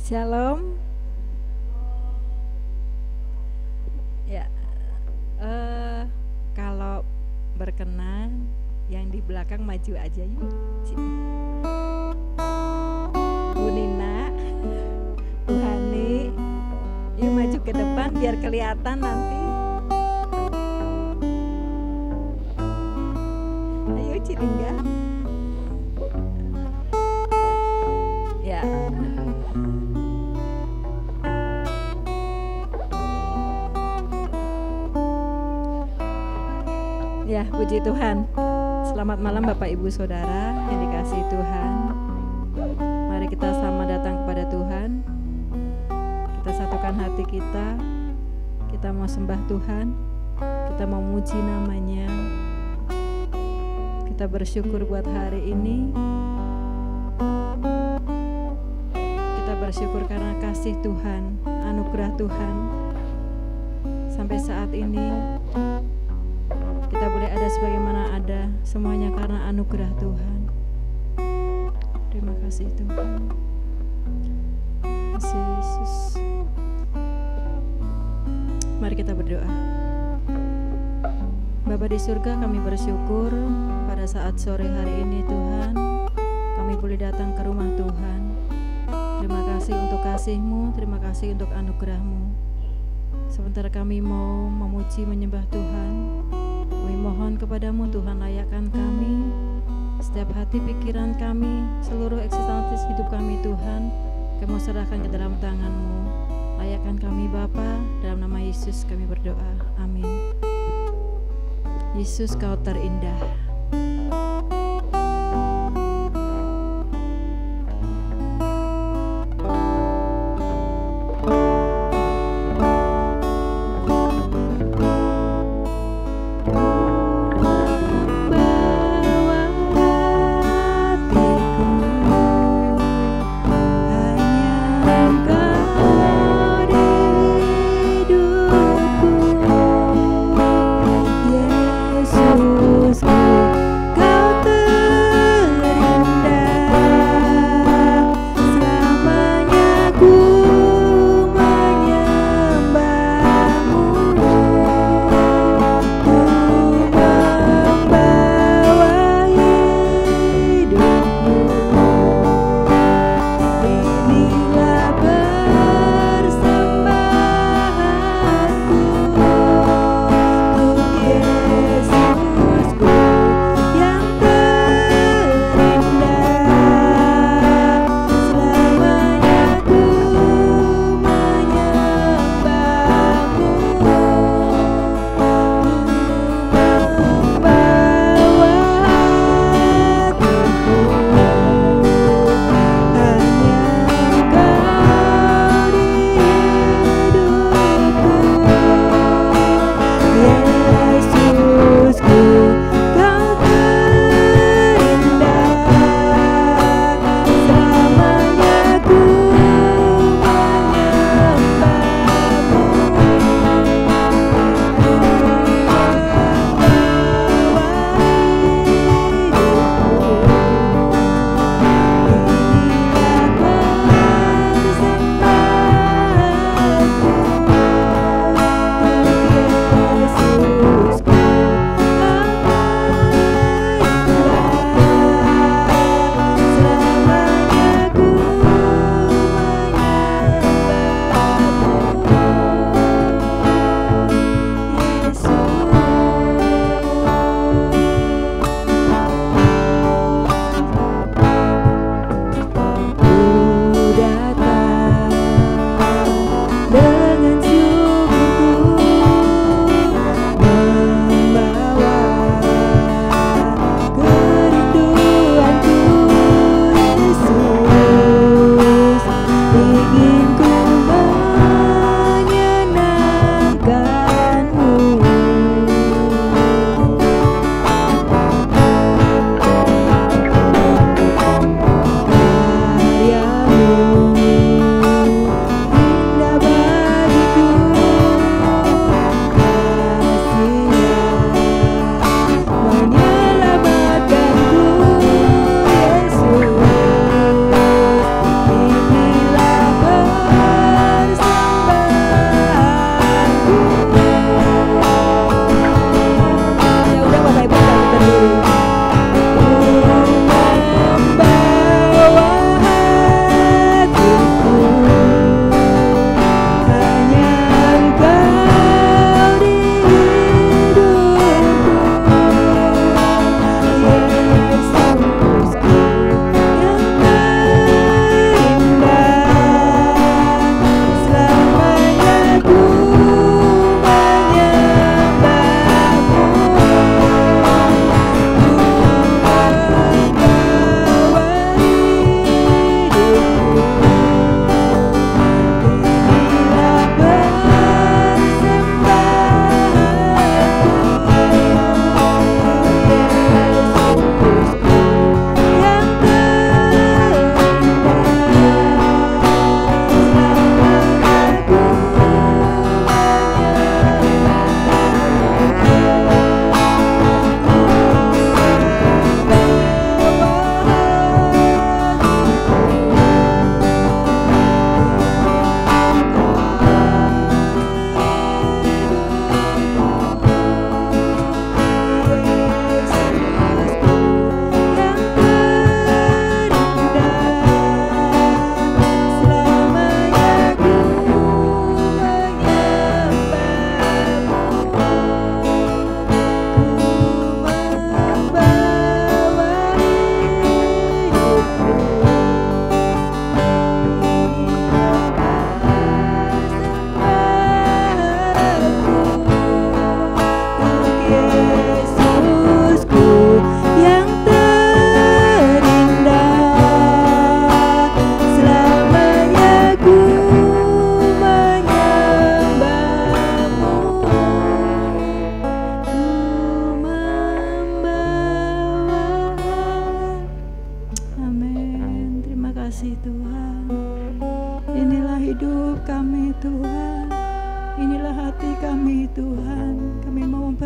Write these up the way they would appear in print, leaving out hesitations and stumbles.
Shalom. Ya, kalau berkenan yang di belakang maju aja yuk. Bu Nina, Bu Hani, yuk maju ke depan biar kelihatan nanti. Ayo Cilingga. Ya. Ya, puji Tuhan. Selamat malam Bapak Ibu Saudara yang dikasihi Tuhan. Mari kita sama datang kepada Tuhan. Kita satukan hati kita. Kita mau sembah Tuhan. Kita mau muji namanya. Kita bersyukur buat hari ini. Kita bersyukur karena kasih Tuhan, anugerah Tuhan. Sampai saat ini kita boleh ada sebagaimana ada, semuanya karena anugerah Tuhan. Terima kasih Tuhan. Terima kasih Yesus. Mari kita berdoa. Bapa di surga, kami bersyukur pada saat sore hari ini Tuhan, kami boleh datang ke rumah Tuhan. Terima kasih untuk kasih-Mu, terima kasih untuk anugerah-Mu. Sebentar kami mau memuji menyembah Tuhan. Kami mohon kepadamu Tuhan, layakkan kami, setiap hati pikiran kami, seluruh eksistensi hidup kami Tuhan, kami mau serahkan ke dalam tangan-Mu. Layakkan kami Bapa, dalam nama Yesus kami berdoa, amin. Yesus, Kau terindah. Yesus.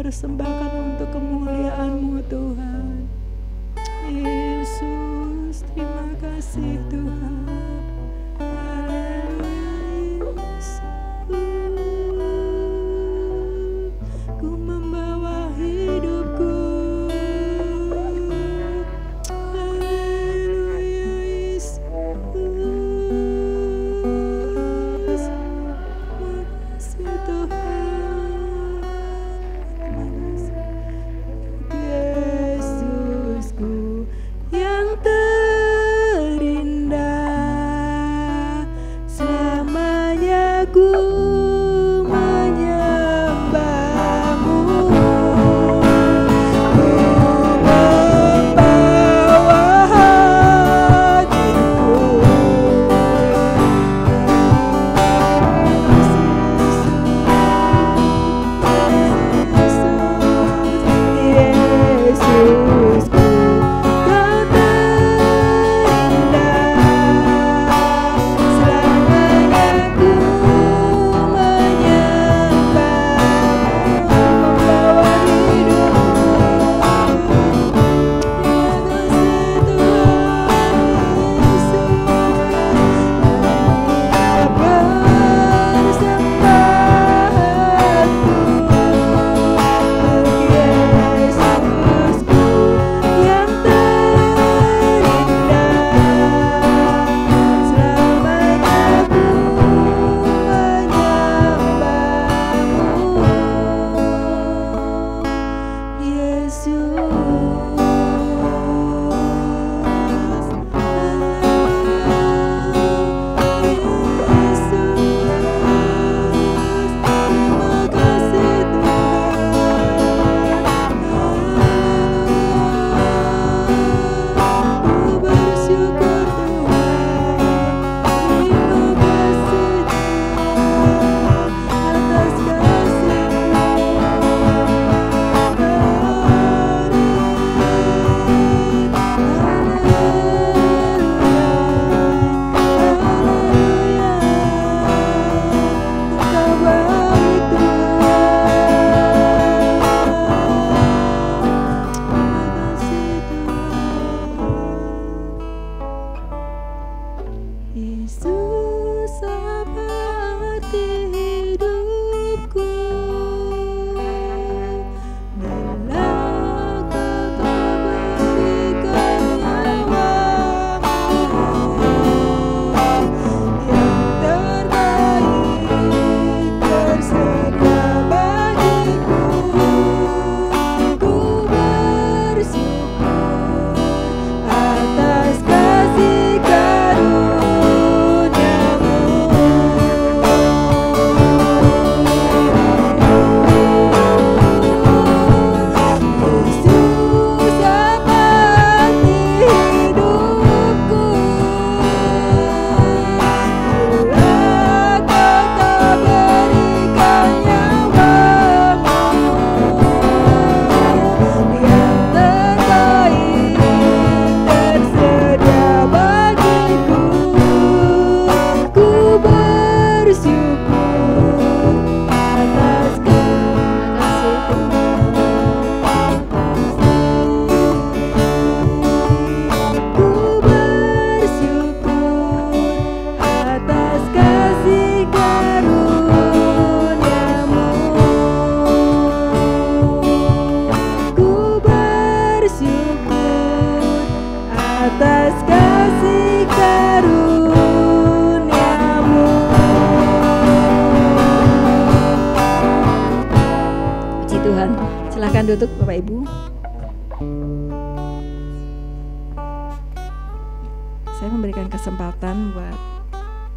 persembahkan untuk kemuliaan-Mu Tuhan. Yesus, terima kasih Tuhan. Silakan duduk Bapak Ibu. Saya memberikan kesempatan buat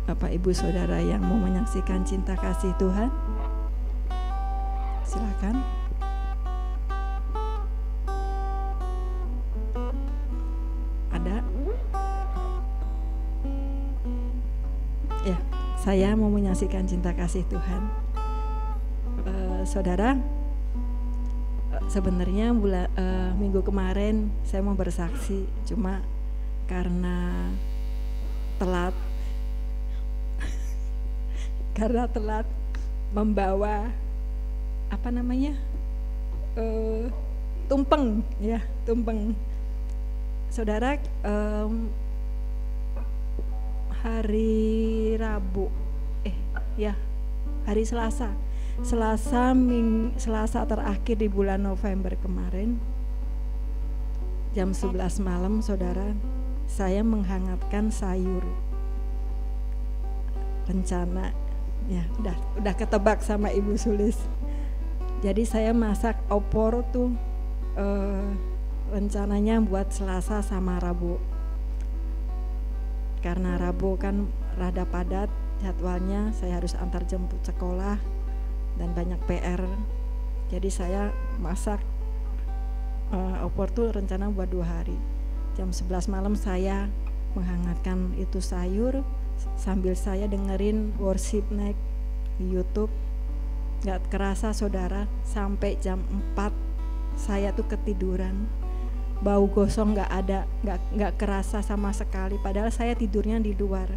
Bapak Ibu Saudara yang mau menyaksikan cinta kasih Tuhan. Silakan. Ada? Ya, saya mau menyaksikan cinta kasih Tuhan. Saudara, sebenarnya minggu kemarin saya mau bersaksi, cuma karena telat membawa tumpeng ya, tumpeng. Saudara, hari Rabu hari Selasa terakhir di bulan November kemarin jam 11 malam, saudara, saya menghangatkan sayur. Rencana ya udah ketebak sama Ibu Sulis. Jadi saya masak opor tuh rencananya buat Selasa sama Rabu. Karena Rabu kan rada padat jadwalnya, saya harus antar jemput sekolah dan banyak PR. Jadi saya masak opor tuh rencana buat 2 hari. Jam 11 malam saya menghangatkan itu sayur sambil saya dengerin worship night di YouTube. Gak kerasa, saudara, sampai jam 4 saya tuh ketiduran. Bau gosong gak ada, gak kerasa sama sekali, padahal saya tidurnya di luar.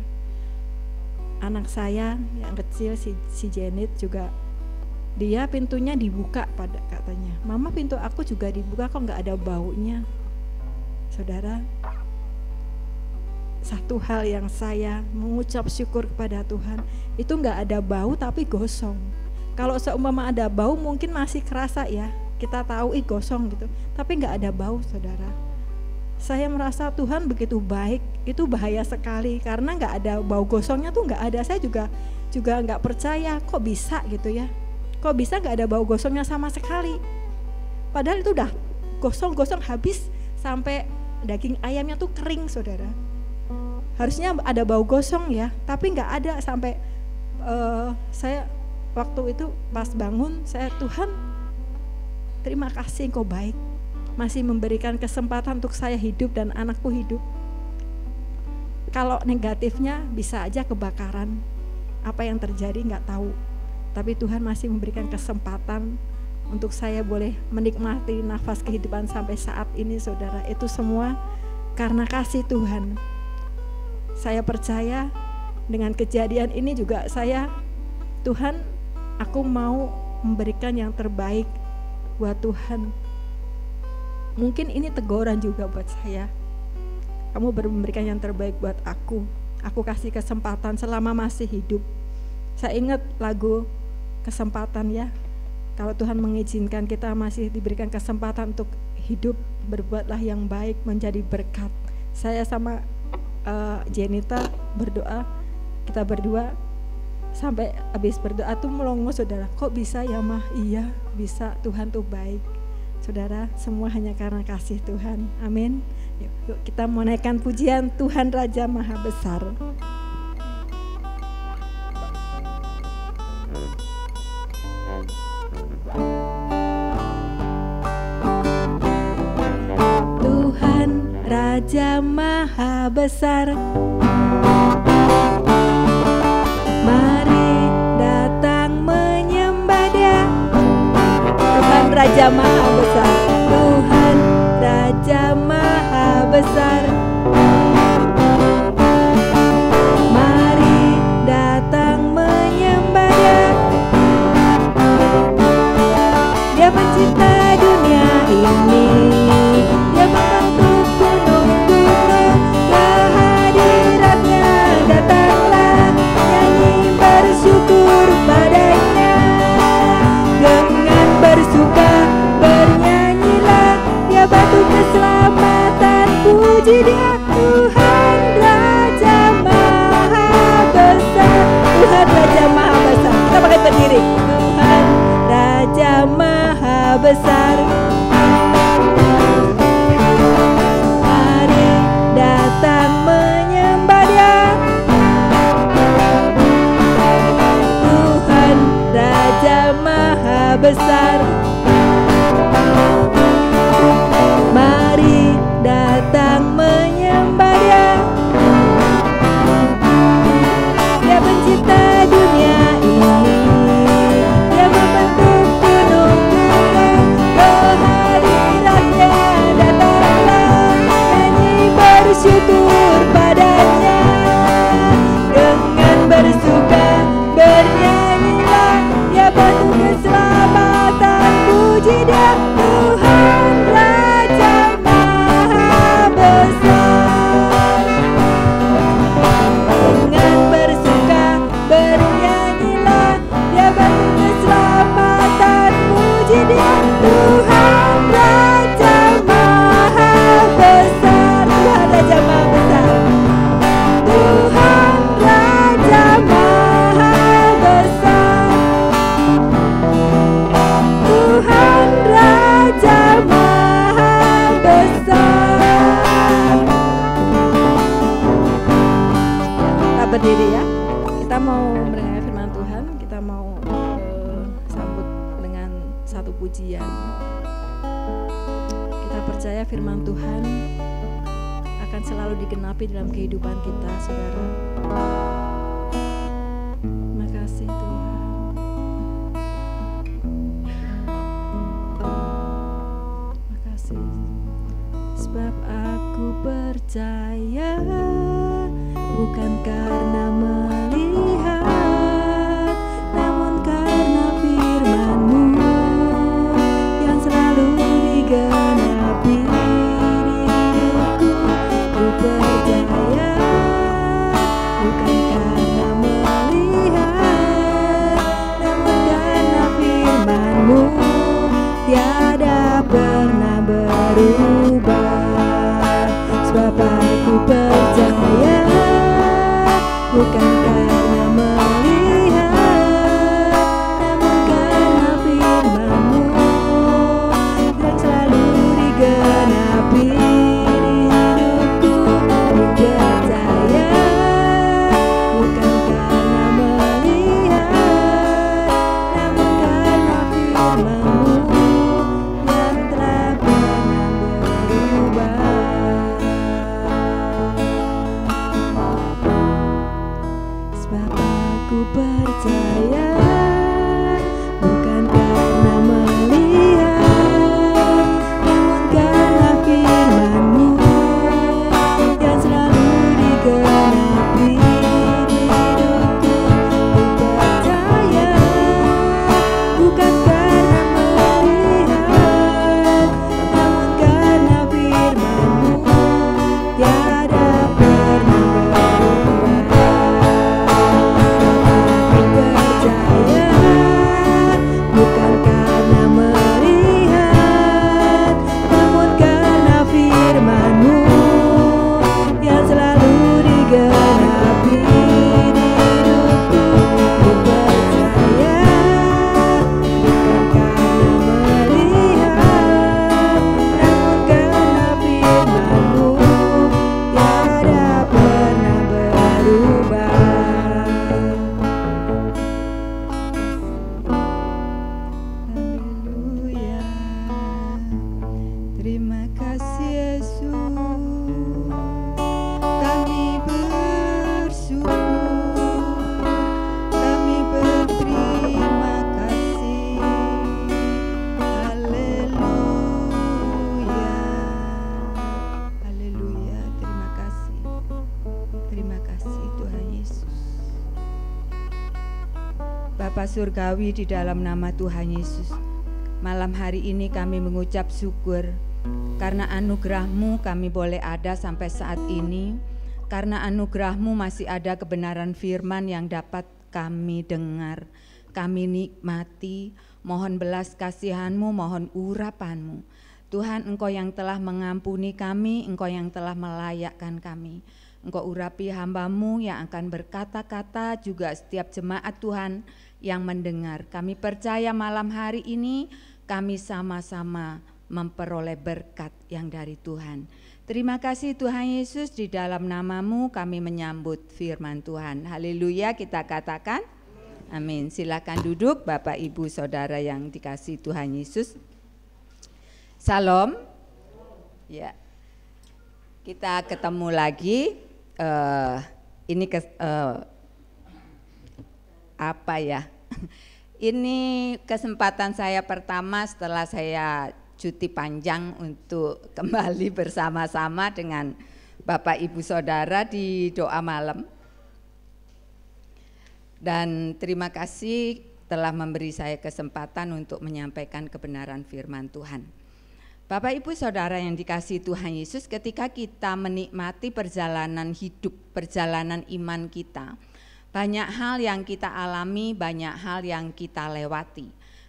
Anak saya yang kecil si Janet juga, dia pintunya dibuka katanya, mama pintu aku juga dibuka kok gak ada baunya. Saudara, satu hal yang saya mengucap syukur kepada Tuhan, itu gak ada bau tapi gosong. Kalau seumpama ada bau mungkin masih kerasa ya, kita tahu gosong gitu, tapi gak ada bau, saudara. Saya merasa Tuhan begitu baik. Itu bahaya sekali karena gak ada bau gosongnya tuh gak ada. Saya juga gak percaya kok bisa gitu ya, kok bisa gak ada bau gosongnya sama sekali, padahal itu udah gosong-gosong habis, sampai daging ayamnya tuh kering, saudara. Harusnya ada bau gosong ya, tapi gak ada. Sampai saya waktu itu pas bangun, saya, Tuhan terima kasih Engkau baik, masih memberikan kesempatan untuk saya hidup dan anakku hidup. Kalau negatifnya bisa aja kebakaran, apa yang terjadi nggak tahu, tapi Tuhan masih memberikan kesempatan untuk saya boleh menikmati nafas kehidupan sampai saat ini, saudara. Itu semua karena kasih Tuhan. Saya percaya dengan kejadian ini juga Tuhan, aku mau memberikan yang terbaik buat Tuhan. Mungkin ini teguran juga buat saya. Kamu baru memberikan yang terbaik buat aku. Aku kasih kesempatan selama masih hidup. Saya ingat lagu kesempatan ya. Kalau Tuhan mengizinkan kita masih diberikan kesempatan untuk hidup, berbuatlah yang baik, menjadi berkat. Saya sama Jenita berdoa, kita berdua sampai habis berdoa tuh melongo, saudara. Kok bisa ya mah? Iya bisa, Tuhan tuh baik, saudara. Semua hanya karena kasih Tuhan. Amin. Yuk kita mau naikkan pujian Tuhan Raja Maha Besar. Tuhan Raja Maha Besar, mari datang menyembah Dia. Tuhan Raja Maha Besar, Tuhan Raja Maha Besar, mari datang menyembah Dia. Dia pencipta dunia ini, Dia membentuk gunung-gunung, kehadiratnya datanglah, nyanyi bersyukur padanya. Dengan bersuka bernyanyilah, Dia batu keselamatan, puji Dia. Tuhan Raja Maha Besar, Tuhan Raja Maha Besar. Kita pakai berdiri. Tuhan Raja Maha Besar, mari datang menyembah Dia. Tuhan Raja Maha Besar, mari datang menyembah Dia. Dia pencipta dunia ini, Dia membentuk gunung-gunung, kehadiratnya datanglah, nyanyi bersyukur padanya. Dengan bersuka bernyanyilah, Dia batu keselamatan, mau sambut dengan satu pujian. Kita percaya firman Tuhan akan selalu digenapi dalam kehidupan kita, saudara. Terima kasih Tuhan. Terima kasih. Sebab aku percaya bukan karena melihat, namun karena firman-Mu yang selalu digenapi di hidupku. Ku percaya bukan karena melihat, namun karena firman-Mu tiada pernah berubah. Sebab aku percaya bukan karena melihat, namun karena firman-Mu yang selalu digenapi di hidupku. Ku percaya bukan karena melihat, namun karena firman-Mu yang telah pernah berubah. Sebab aku percaya bukan karena melihat, namun karena firman-Mu yang selalu digenapi di hidupku. Ku percaya bukan karena melihat, namun karena firman-Mu tiada pernah berubah. Ku percaya bukan karena melihat, namun karena firman-Mu yang selalu digenapi di hidupku. Ku percaya bukan karena melihat, namun karena firman-Mu tiada pernah berubah. Haleluya. Terima kasih Yesus. Kami bersyukur, kami berterima kasih. Haleluya. Haleluya. Terima kasih. Terima kasih Tuhan Yesus. Bapa Surgawi, di dalam nama Tuhan Yesus, malam hari ini kami mengucap syukur karena anugerah-Mu kami boleh ada sampai saat ini. Karena anugerah-Mu masih ada kebenaran firman yang dapat kami dengar, kami nikmati. Mohon belas kasihan-Mu, mohon urapan-Mu. Tuhan, Engkau yang telah mengampuni kami, Engkau yang telah melayakkan kami. Engkau urapi hamba-Mu yang akan berkata-kata, juga setiap jemaat Tuhan yang mendengar. Kami percaya malam hari ini kami sama-sama memperoleh berkat yang dari Tuhan. Terima kasih Tuhan Yesus, di dalam nama-Mu kami menyambut firman Tuhan. Haleluya, kita katakan amin. Silakan duduk Bapak Ibu Saudara yang dikasihi Tuhan Yesus. Salam. Ya. Kita ketemu lagi. Apa ya? Ini kesempatan saya pertama setelah saya cuti panjang untuk kembali bersama-sama dengan Bapak Ibu Saudara di doa malam. Dan terima kasih telah memberi saya kesempatan untuk menyampaikan kebenaran firman Tuhan. Bapak Ibu Saudara yang dikasihi Tuhan Yesus, ketika kita menikmati perjalanan hidup, perjalanan iman kita, banyak hal yang kita alami, banyak hal yang kita lewati.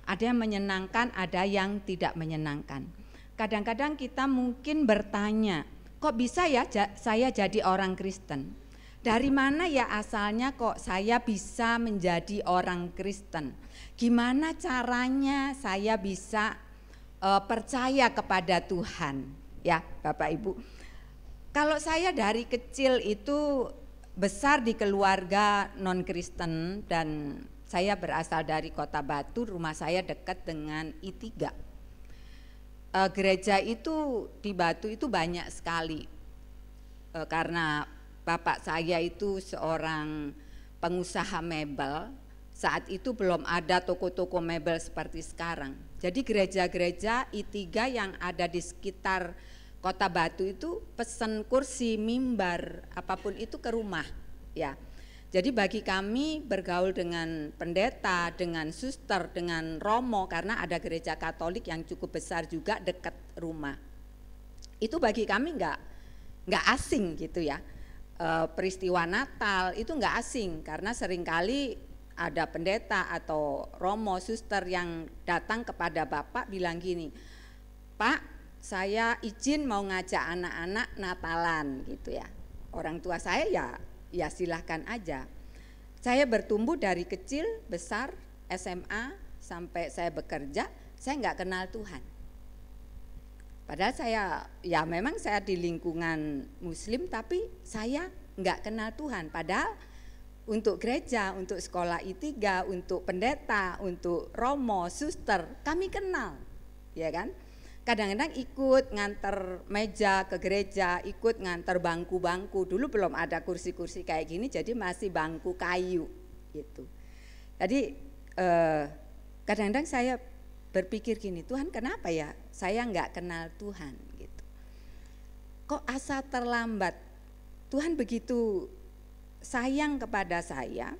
Ada yang menyenangkan, ada yang tidak menyenangkan. Kadang-kadang kita mungkin bertanya, kok bisa ya saya jadi orang Kristen? Dari mana ya asalnya kok saya bisa menjadi orang Kristen? Gimana caranya saya bisa percaya kepada Tuhan? Ya Bapak Ibu, kalau saya dari kecil itu besar di keluarga non-Kristen dan Saya berasal dari Kota Batu, rumah saya dekat dengan I3. Gereja itu di Batu itu banyak sekali, karena bapak saya itu seorang pengusaha mebel. Saat itu belum ada toko-toko mebel seperti sekarang. Jadi gereja-gereja I3 yang ada di sekitar Kota Batu itu pesen kursi, mimbar, apapun itu ke rumah, ya. Jadi bagi kami bergaul dengan pendeta, dengan suster, dengan romo, karena ada gereja Katolik yang cukup besar juga dekat rumah. Itu bagi kami nggak asing gitu ya. Peristiwa Natal itu nggak asing, karena seringkali ada pendeta atau romo, suster yang datang kepada Bapak bilang gini, Pak, saya izin mau ngajak anak-anak Natalan gitu ya. Orang tua saya ya silahkan aja. Saya bertumbuh dari kecil, besar, SMA sampai saya bekerja, saya nggak kenal Tuhan. Padahal memang saya di lingkungan Muslim, tapi saya nggak kenal Tuhan. Padahal untuk gereja, untuk sekolah I3, untuk pendeta, untuk romo, suster, kami kenal, ya kan? Kadang-kadang ikut nganter meja ke gereja, ikut nganter bangku-bangku. Dulu belum ada kursi-kursi kayak gini, jadi masih bangku kayu gitu. Jadi kadang-kadang saya berpikir gini, Tuhan kenapa ya saya nggak kenal Tuhan gitu? Kok asa terlambat? Tuhan begitu sayang kepada saya,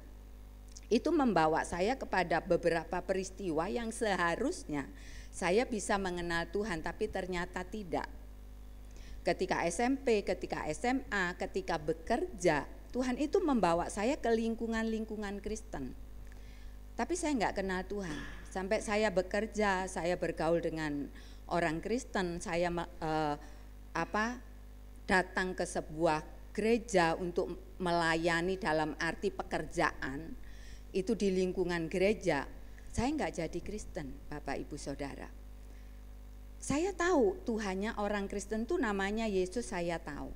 itu membawa saya kepada beberapa peristiwa yang seharusnya saya bisa mengenal Tuhan, tapi ternyata tidak. Ketika SMP, ketika SMA, ketika bekerja, Tuhan itu membawa saya ke lingkungan-lingkungan Kristen. Tapi saya nggak kenal Tuhan. Sampai saya bekerja, saya bergaul dengan orang Kristen, saya datang ke sebuah gereja untuk melayani dalam arti pekerjaan, itu di lingkungan gereja. Saya nggak jadi Kristen, Bapak Ibu Saudara. Saya tahu Tuhannya orang Kristen tuh namanya Yesus, saya tahu.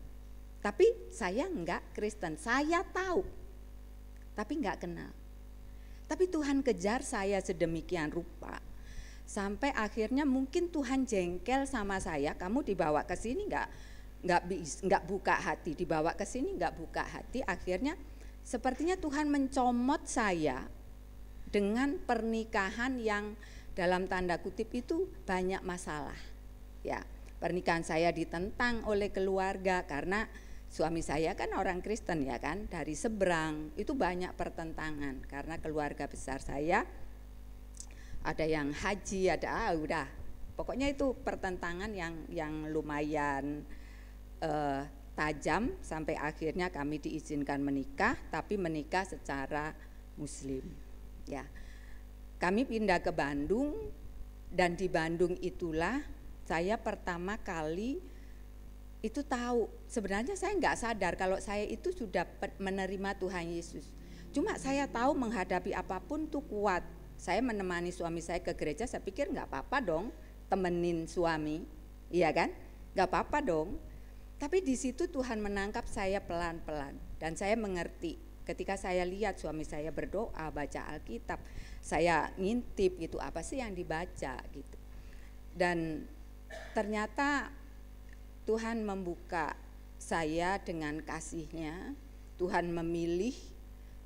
Tapi saya nggak Kristen, saya tahu, tapi nggak kenal. Tapi Tuhan kejar saya sedemikian rupa, sampai akhirnya mungkin Tuhan jengkel sama saya. Kamu dibawa ke sini nggak buka hati, dibawa ke sini nggak buka hati. Akhirnya sepertinya Tuhan mencomot saya dengan pernikahan yang dalam tanda kutip itu banyak masalah. Ya, pernikahan saya ditentang oleh keluarga karena suami saya kan orang Kristen ya kan, dari seberang itu banyak pertentangan karena keluarga besar saya ada yang haji, ada udah pokoknya itu pertentangan yang lumayan tajam, sampai akhirnya kami diizinkan menikah, tapi menikah secara Muslim. Ya, kami pindah ke Bandung, dan di Bandung itulah saya pertama kali itu tahu, sebenarnya saya nggak sadar kalau saya itu sudah menerima Tuhan Yesus. Cuma saya tahu menghadapi apapun tuh kuat. Saya menemani suami saya ke gereja, saya pikir nggak apa-apa dong, temenin suami, iya kan? Nggak apa-apa dong. Tapi di situ Tuhan menangkap saya pelan-pelan, dan saya mengerti. Ketika saya lihat suami saya berdoa, baca Alkitab, saya ngintip gitu, apa sih yang dibaca gitu. Dan ternyata Tuhan membuka saya dengan kasih-Nya. Tuhan memilih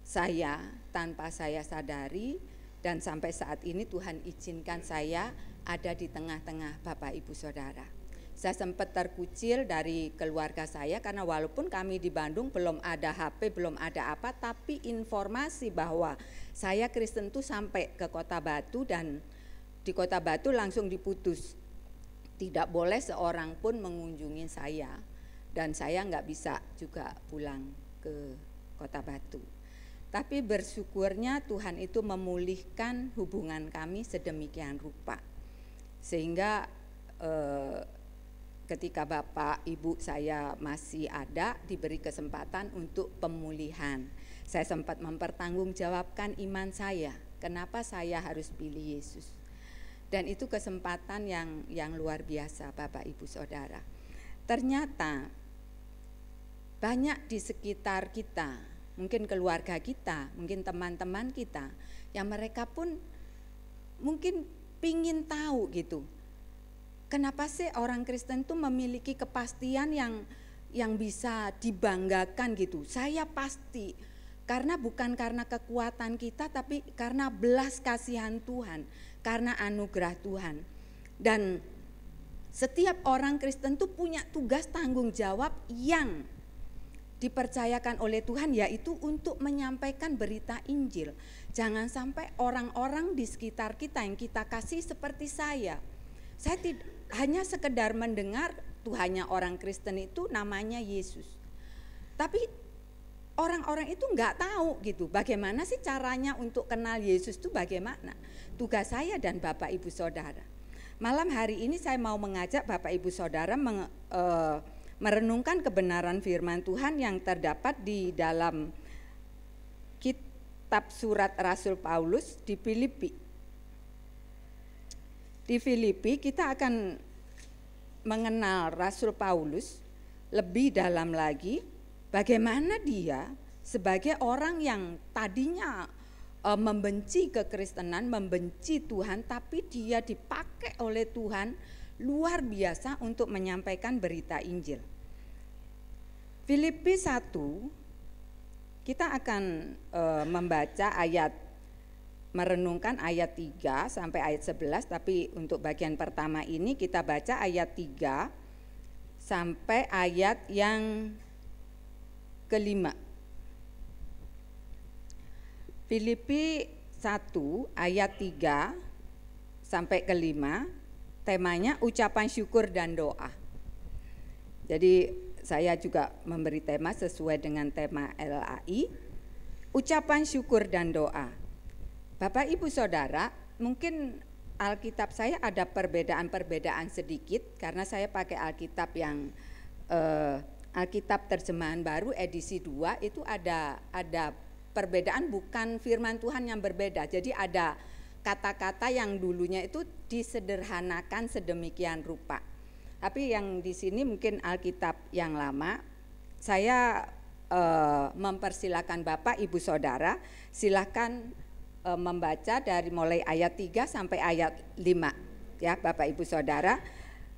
saya tanpa saya sadari, dan sampai saat ini Tuhan izinkan saya ada di tengah-tengah Bapak Ibu Saudara. Saya sempat terkucil dari keluarga saya karena walaupun kami di Bandung belum ada HP, belum ada apa, tapi informasi bahwa saya Kristen itu sampai ke Kota Batu, dan di Kota Batu langsung diputus. Tidak boleh seorang pun mengunjungi saya, dan saya nggak bisa juga pulang ke Kota Batu. Tapi bersyukurnya Tuhan itu memulihkan hubungan kami sedemikian rupa, sehingga ketika bapak ibu saya masih ada, diberi kesempatan untuk pemulihan. Saya sempat mempertanggungjawabkan iman saya, kenapa saya harus pilih Yesus. Dan itu kesempatan yang luar biasa Bapak Ibu Saudara. Ternyata banyak di sekitar kita mungkin keluarga kita, mungkin teman-teman kita, yang mereka pun mungkin pingin tahu gitu. Kenapa sih orang Kristen itu memiliki kepastian yang bisa dibanggakan gitu? Saya pasti, karena bukan karena kekuatan kita, tapi karena belas kasihan Tuhan, karena anugerah Tuhan. Dan setiap orang Kristen itu punya tugas tanggung jawab yang dipercayakan oleh Tuhan, yaitu untuk menyampaikan berita Injil. Jangan sampai orang-orang di sekitar kita yang kita kasih seperti saya hanya sekedar mendengar Tuhannya orang Kristen itu namanya Yesus. Tapi orang-orang itu nggak tahu gitu, bagaimana sih caranya untuk kenal Yesus itu bagaimana. Tugas saya dan Bapak Ibu Saudara. Malam hari ini saya mau mengajak Bapak Ibu Saudara merenungkan kebenaran firman Tuhan yang terdapat di dalam kitab surat Rasul Paulus di Filipi. Di Filipi kita akan mengenal Rasul Paulus lebih dalam lagi, bagaimana dia sebagai orang yang tadinya membenci kekristenan, membenci Tuhan, tapi dia dipakai oleh Tuhan luar biasa untuk menyampaikan berita Injil. Filipi 1, kita akan membaca merenungkan ayat 3 sampai ayat 11, tapi untuk bagian pertama ini kita baca ayat 3 sampai ayat yang kelima. Filipi 1 ayat 3 sampai kelima, temanya ucapan syukur dan doa. Jadi saya juga memberi tema sesuai dengan tema LAI, ucapan syukur dan doa. Bapak Ibu Saudara, mungkin Alkitab saya ada perbedaan-perbedaan sedikit karena saya pakai Alkitab yang Alkitab terjemahan baru edisi 2, itu ada perbedaan, bukan firman Tuhan yang berbeda. Jadi ada kata-kata yang dulunya itu disederhanakan sedemikian rupa. Tapi yang di sini mungkin Alkitab yang lama. Saya mempersilakan Bapak Ibu Saudara, silakan membaca dari mulai ayat 3 sampai ayat 5. Ya, Bapak Ibu Saudara,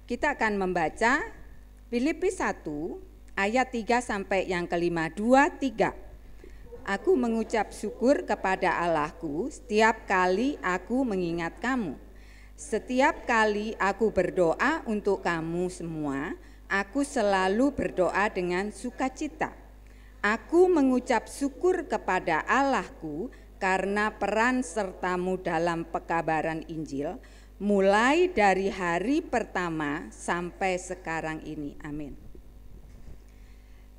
kita akan membaca Filipi 1 ayat 3 sampai yang kelima. 2, 3. Aku mengucap syukur kepada Allahku setiap kali aku mengingat kamu. Setiap kali aku berdoa untuk kamu semua, aku selalu berdoa dengan sukacita. Aku mengucap syukur kepada Allahku karena peran sertamu dalam pekabaran Injil, mulai dari hari pertama sampai sekarang ini. Amin.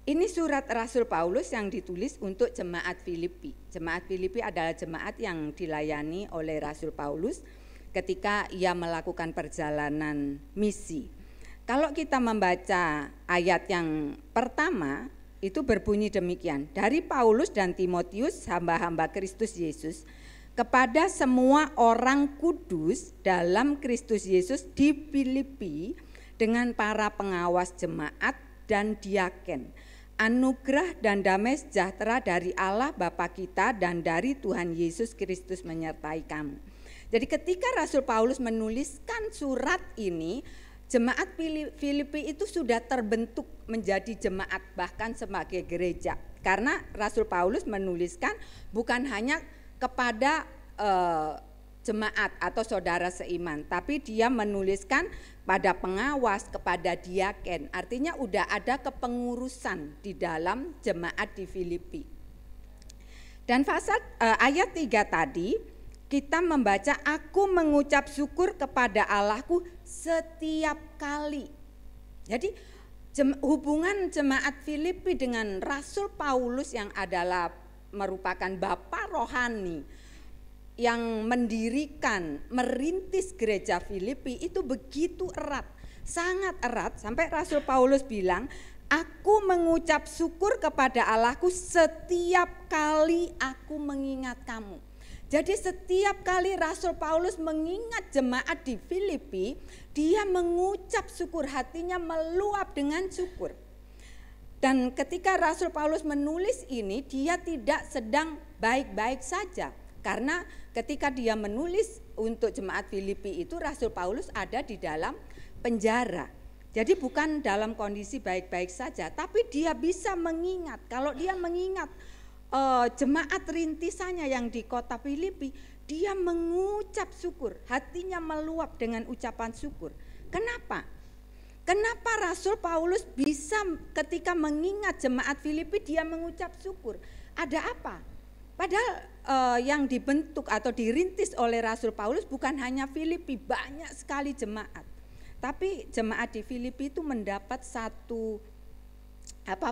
Ini surat Rasul Paulus yang ditulis untuk jemaat Filipi. Jemaat Filipi adalah jemaat yang dilayani oleh Rasul Paulus ketika ia melakukan perjalanan misi. Kalau kita membaca ayat yang pertama, itu berbunyi demikian. Dari Paulus dan Timotius, hamba-hamba Kristus Yesus, kepada semua orang kudus dalam Kristus Yesus di Filipi, dengan para pengawas jemaat dan diaken. Anugerah dan damai sejahtera dari Allah Bapa kita dan dari Tuhan Yesus Kristus menyertai kamu. Jadi ketika Rasul Paulus menuliskan surat ini, jemaat Filipi itu sudah terbentuk menjadi jemaat, bahkan sebagai gereja. Karena Rasul Paulus menuliskan bukan hanya kepada jemaat atau saudara seiman, tapi dia menuliskan pada pengawas, kepada diaken. Artinya udah ada kepengurusan di dalam jemaat di Filipi. Dan ayat 3 tadi kita membaca, aku mengucap syukur kepada Allahku setiap kali. Jadi hubungan jemaat Filipi dengan Rasul Paulus yang adalah merupakan bapa rohani yang mendirikan, merintis gereja Filipi itu begitu erat, sangat erat, sampai Rasul Paulus bilang, aku mengucap syukur kepada Allahku setiap kali aku mengingat kamu. Jadi setiap kali Rasul Paulus mengingat jemaat di Filipi, dia mengucap syukur, hatinya meluap dengan syukur. Dan ketika Rasul Paulus menulis ini, dia tidak sedang baik-baik saja. Karena ketika dia menulis untuk jemaat Filipi itu, Rasul Paulus ada di dalam penjara. Jadi bukan dalam kondisi baik-baik saja, tapi dia bisa mengingat. Kalau dia mengingat jemaat rintisannya yang di kota Filipi, dia mengucap syukur, hatinya meluap dengan ucapan syukur. Kenapa? Kenapa Rasul Paulus bisa ketika mengingat jemaat Filipi dia mengucap syukur? Ada apa? Padahal yang dibentuk atau dirintis oleh Rasul Paulus bukan hanya Filipi, banyak sekali jemaat. Tapi jemaat di Filipi itu mendapat satu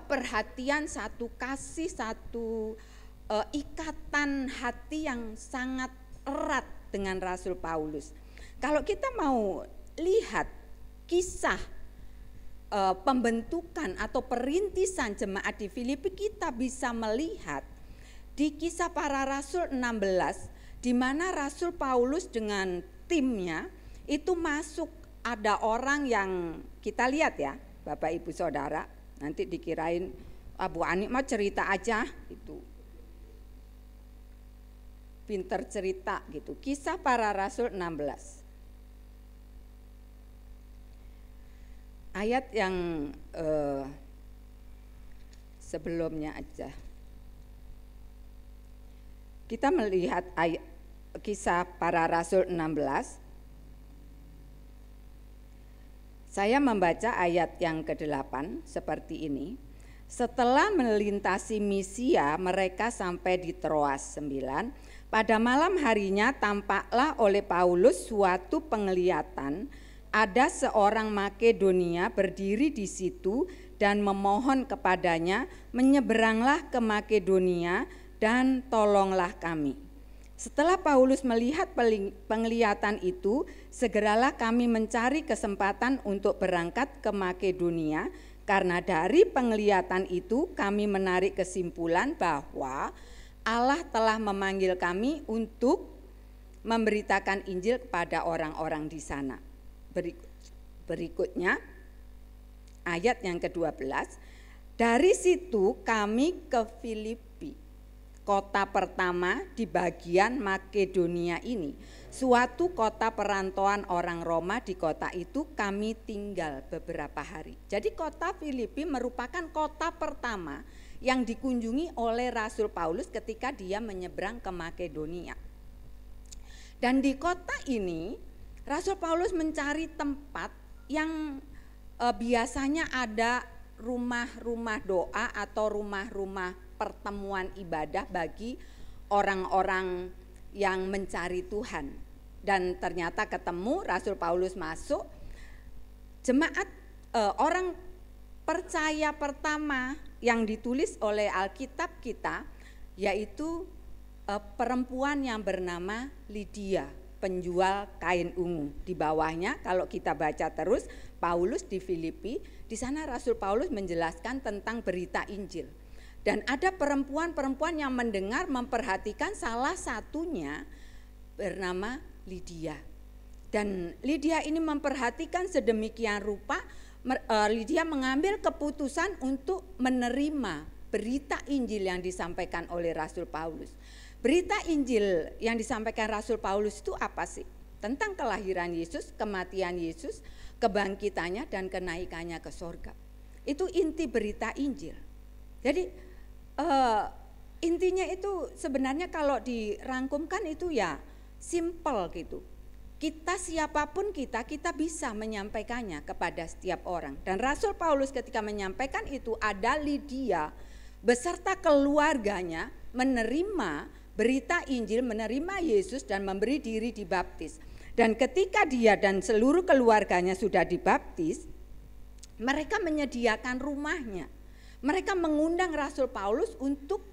perhatian, satu kasih, satu ikatan hati yang sangat erat dengan Rasul Paulus. Kalau kita mau lihat kisah pembentukan atau perintisan jemaat di Filipi, kita bisa melihat di Kisah Para Rasul 16, di mana Rasul Paulus dengan timnya itu masuk. Ada orang yang kita lihat ya Bapak Ibu Saudara, nanti dikirain Bu Ani mah cerita aja gitu, pinter cerita gitu. Kisah Para Rasul 16 ayat yang sebelumnya aja. Kita melihat ayat Kisah Para Rasul 16. Saya membaca ayat yang ke-8 seperti ini. Setelah melintasi Misia, mereka sampai di Troas 9. Pada malam harinya tampaklah oleh Paulus suatu penglihatan. Ada seorang Makedonia berdiri di situ dan memohon kepadanya, menyeberanglah ke Makedonia dan tolonglah kami. Setelah Paulus melihat penglihatan itu, segeralah kami mencari kesempatan untuk berangkat ke Makedonia, karena dari penglihatan itu kami menarik kesimpulan bahwa Allah telah memanggil kami untuk memberitakan Injil kepada orang-orang di sana. Berikutnya ayat yang ke-12, dari situ kami ke Filipi, kota pertama di bagian Makedonia ini, suatu kota perantauan orang Roma. Di kota itu kami tinggal beberapa hari. Jadi kota Filipi merupakan kota pertama yang dikunjungi oleh Rasul Paulus ketika dia menyeberang ke Makedonia. Dan di kota ini Rasul Paulus mencari tempat yang biasanya ada rumah-rumah doa atau rumah-rumah pertemuan ibadah bagi orang-orang yang mencari Tuhan. Dan ternyata ketemu, Rasul Paulus masuk. Jemaat orang percaya pertama yang ditulis oleh Alkitab kita yaitu perempuan yang bernama Lydia, penjual kain ungu. Di bawahnya kalau kita baca terus, Paulus di Filipi, di sana Rasul Paulus menjelaskan tentang berita Injil. Dan ada perempuan-perempuan yang mendengar, memperhatikan, salah satunya bernama Lydia. Dan Lydia ini memperhatikan sedemikian rupa, Lydia mengambil keputusan untuk menerima berita Injil yang disampaikan oleh Rasul Paulus. Berita Injil yang disampaikan Rasul Paulus itu apa sih? Tentang kelahiran Yesus, kematian Yesus, kebangkitannya dan kenaikannya ke sorga. Itu inti berita Injil. Jadi intinya itu sebenarnya kalau dirangkumkan itu ya simple gitu. Kita siapapun kita bisa menyampaikannya kepada setiap orang. Dan Rasul Paulus ketika menyampaikan itu, ada Lydia beserta keluarganya menerima berita Injil, menerima Yesus dan memberi diri dibaptis. Dan ketika dia dan seluruh keluarganya sudah dibaptis, mereka menyediakan rumahnya. Mereka mengundang Rasul Paulus untuk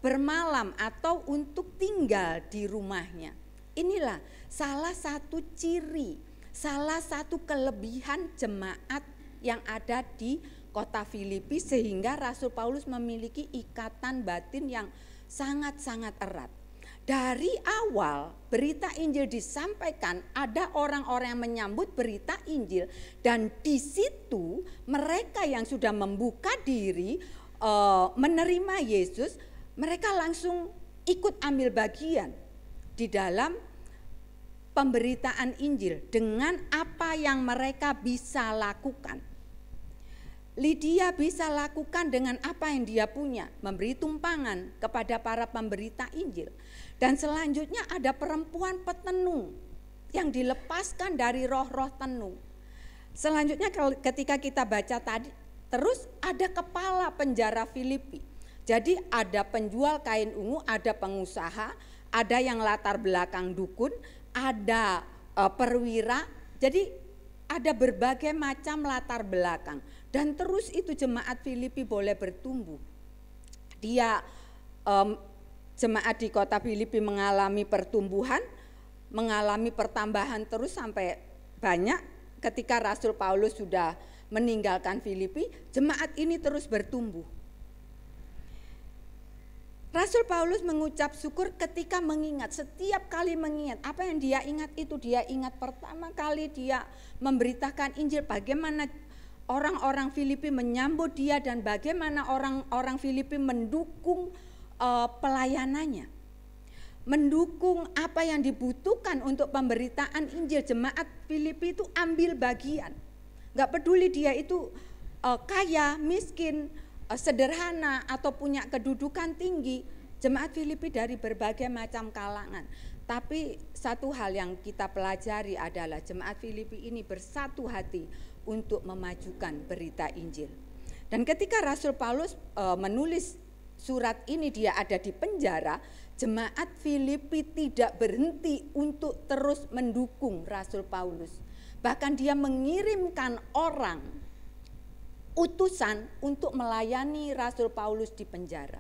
bermalam atau untuk tinggal di rumahnya. Inilah salah satu ciri, salah satu kelebihan jemaat yang ada di kota Filipi, sehingga Rasul Paulus memiliki ikatan batin yang sangat-sangat erat. Dari awal berita Injil disampaikan, ada orang-orang yang menyambut berita Injil, dan di situ mereka yang sudah membuka diri menerima Yesus, mereka langsung ikut ambil bagian di dalam pemberitaan Injil dengan apa yang mereka bisa lakukan. Lydia bisa lakukan dengan apa yang dia punya, memberi tumpangan kepada para pemberita Injil. Dan selanjutnya ada perempuan petenung yang dilepaskan dari roh-roh tenung. Selanjutnya ketika kita baca tadi, terus ada kepala penjara Filipi. Jadi ada penjual kain ungu, ada pengusaha, ada yang latar belakang dukun, ada perwira. Jadi ada berbagai macam latar belakang. Dan terus itu jemaat Filipi boleh bertumbuh. Jemaat di kota Filipi mengalami pertumbuhan, mengalami pertambahan terus sampai banyak. Ketika Rasul Paulus sudah meninggalkan Filipi, jemaat ini terus bertumbuh. Rasul Paulus mengucap syukur ketika mengingat, setiap kali mengingat. Apa yang dia ingat itu, dia ingat pertama kali dia memberitakan Injil, bagaimana orang-orang Filipi menyambut dia dan bagaimana orang-orang Filipi mendukung pelayanannya. Mendukung apa yang dibutuhkan untuk pemberitaan Injil. Jemaat Filipi itu ambil bagian. Gak peduli dia itu kaya, miskin, sederhana atau punya kedudukan tinggi. Jemaat Filipi dari berbagai macam kalangan. Tapi satu hal yang kita pelajari adalah jemaat Filipi ini bersatu hati untuk memajukan berita Injil. Dan ketika Rasul Paulus menulis surat ini, dia ada di penjara, jemaat Filipi tidak berhenti untuk terus mendukung Rasul Paulus. Bahkan dia mengirimkan orang, utusan untuk melayani Rasul Paulus di penjara.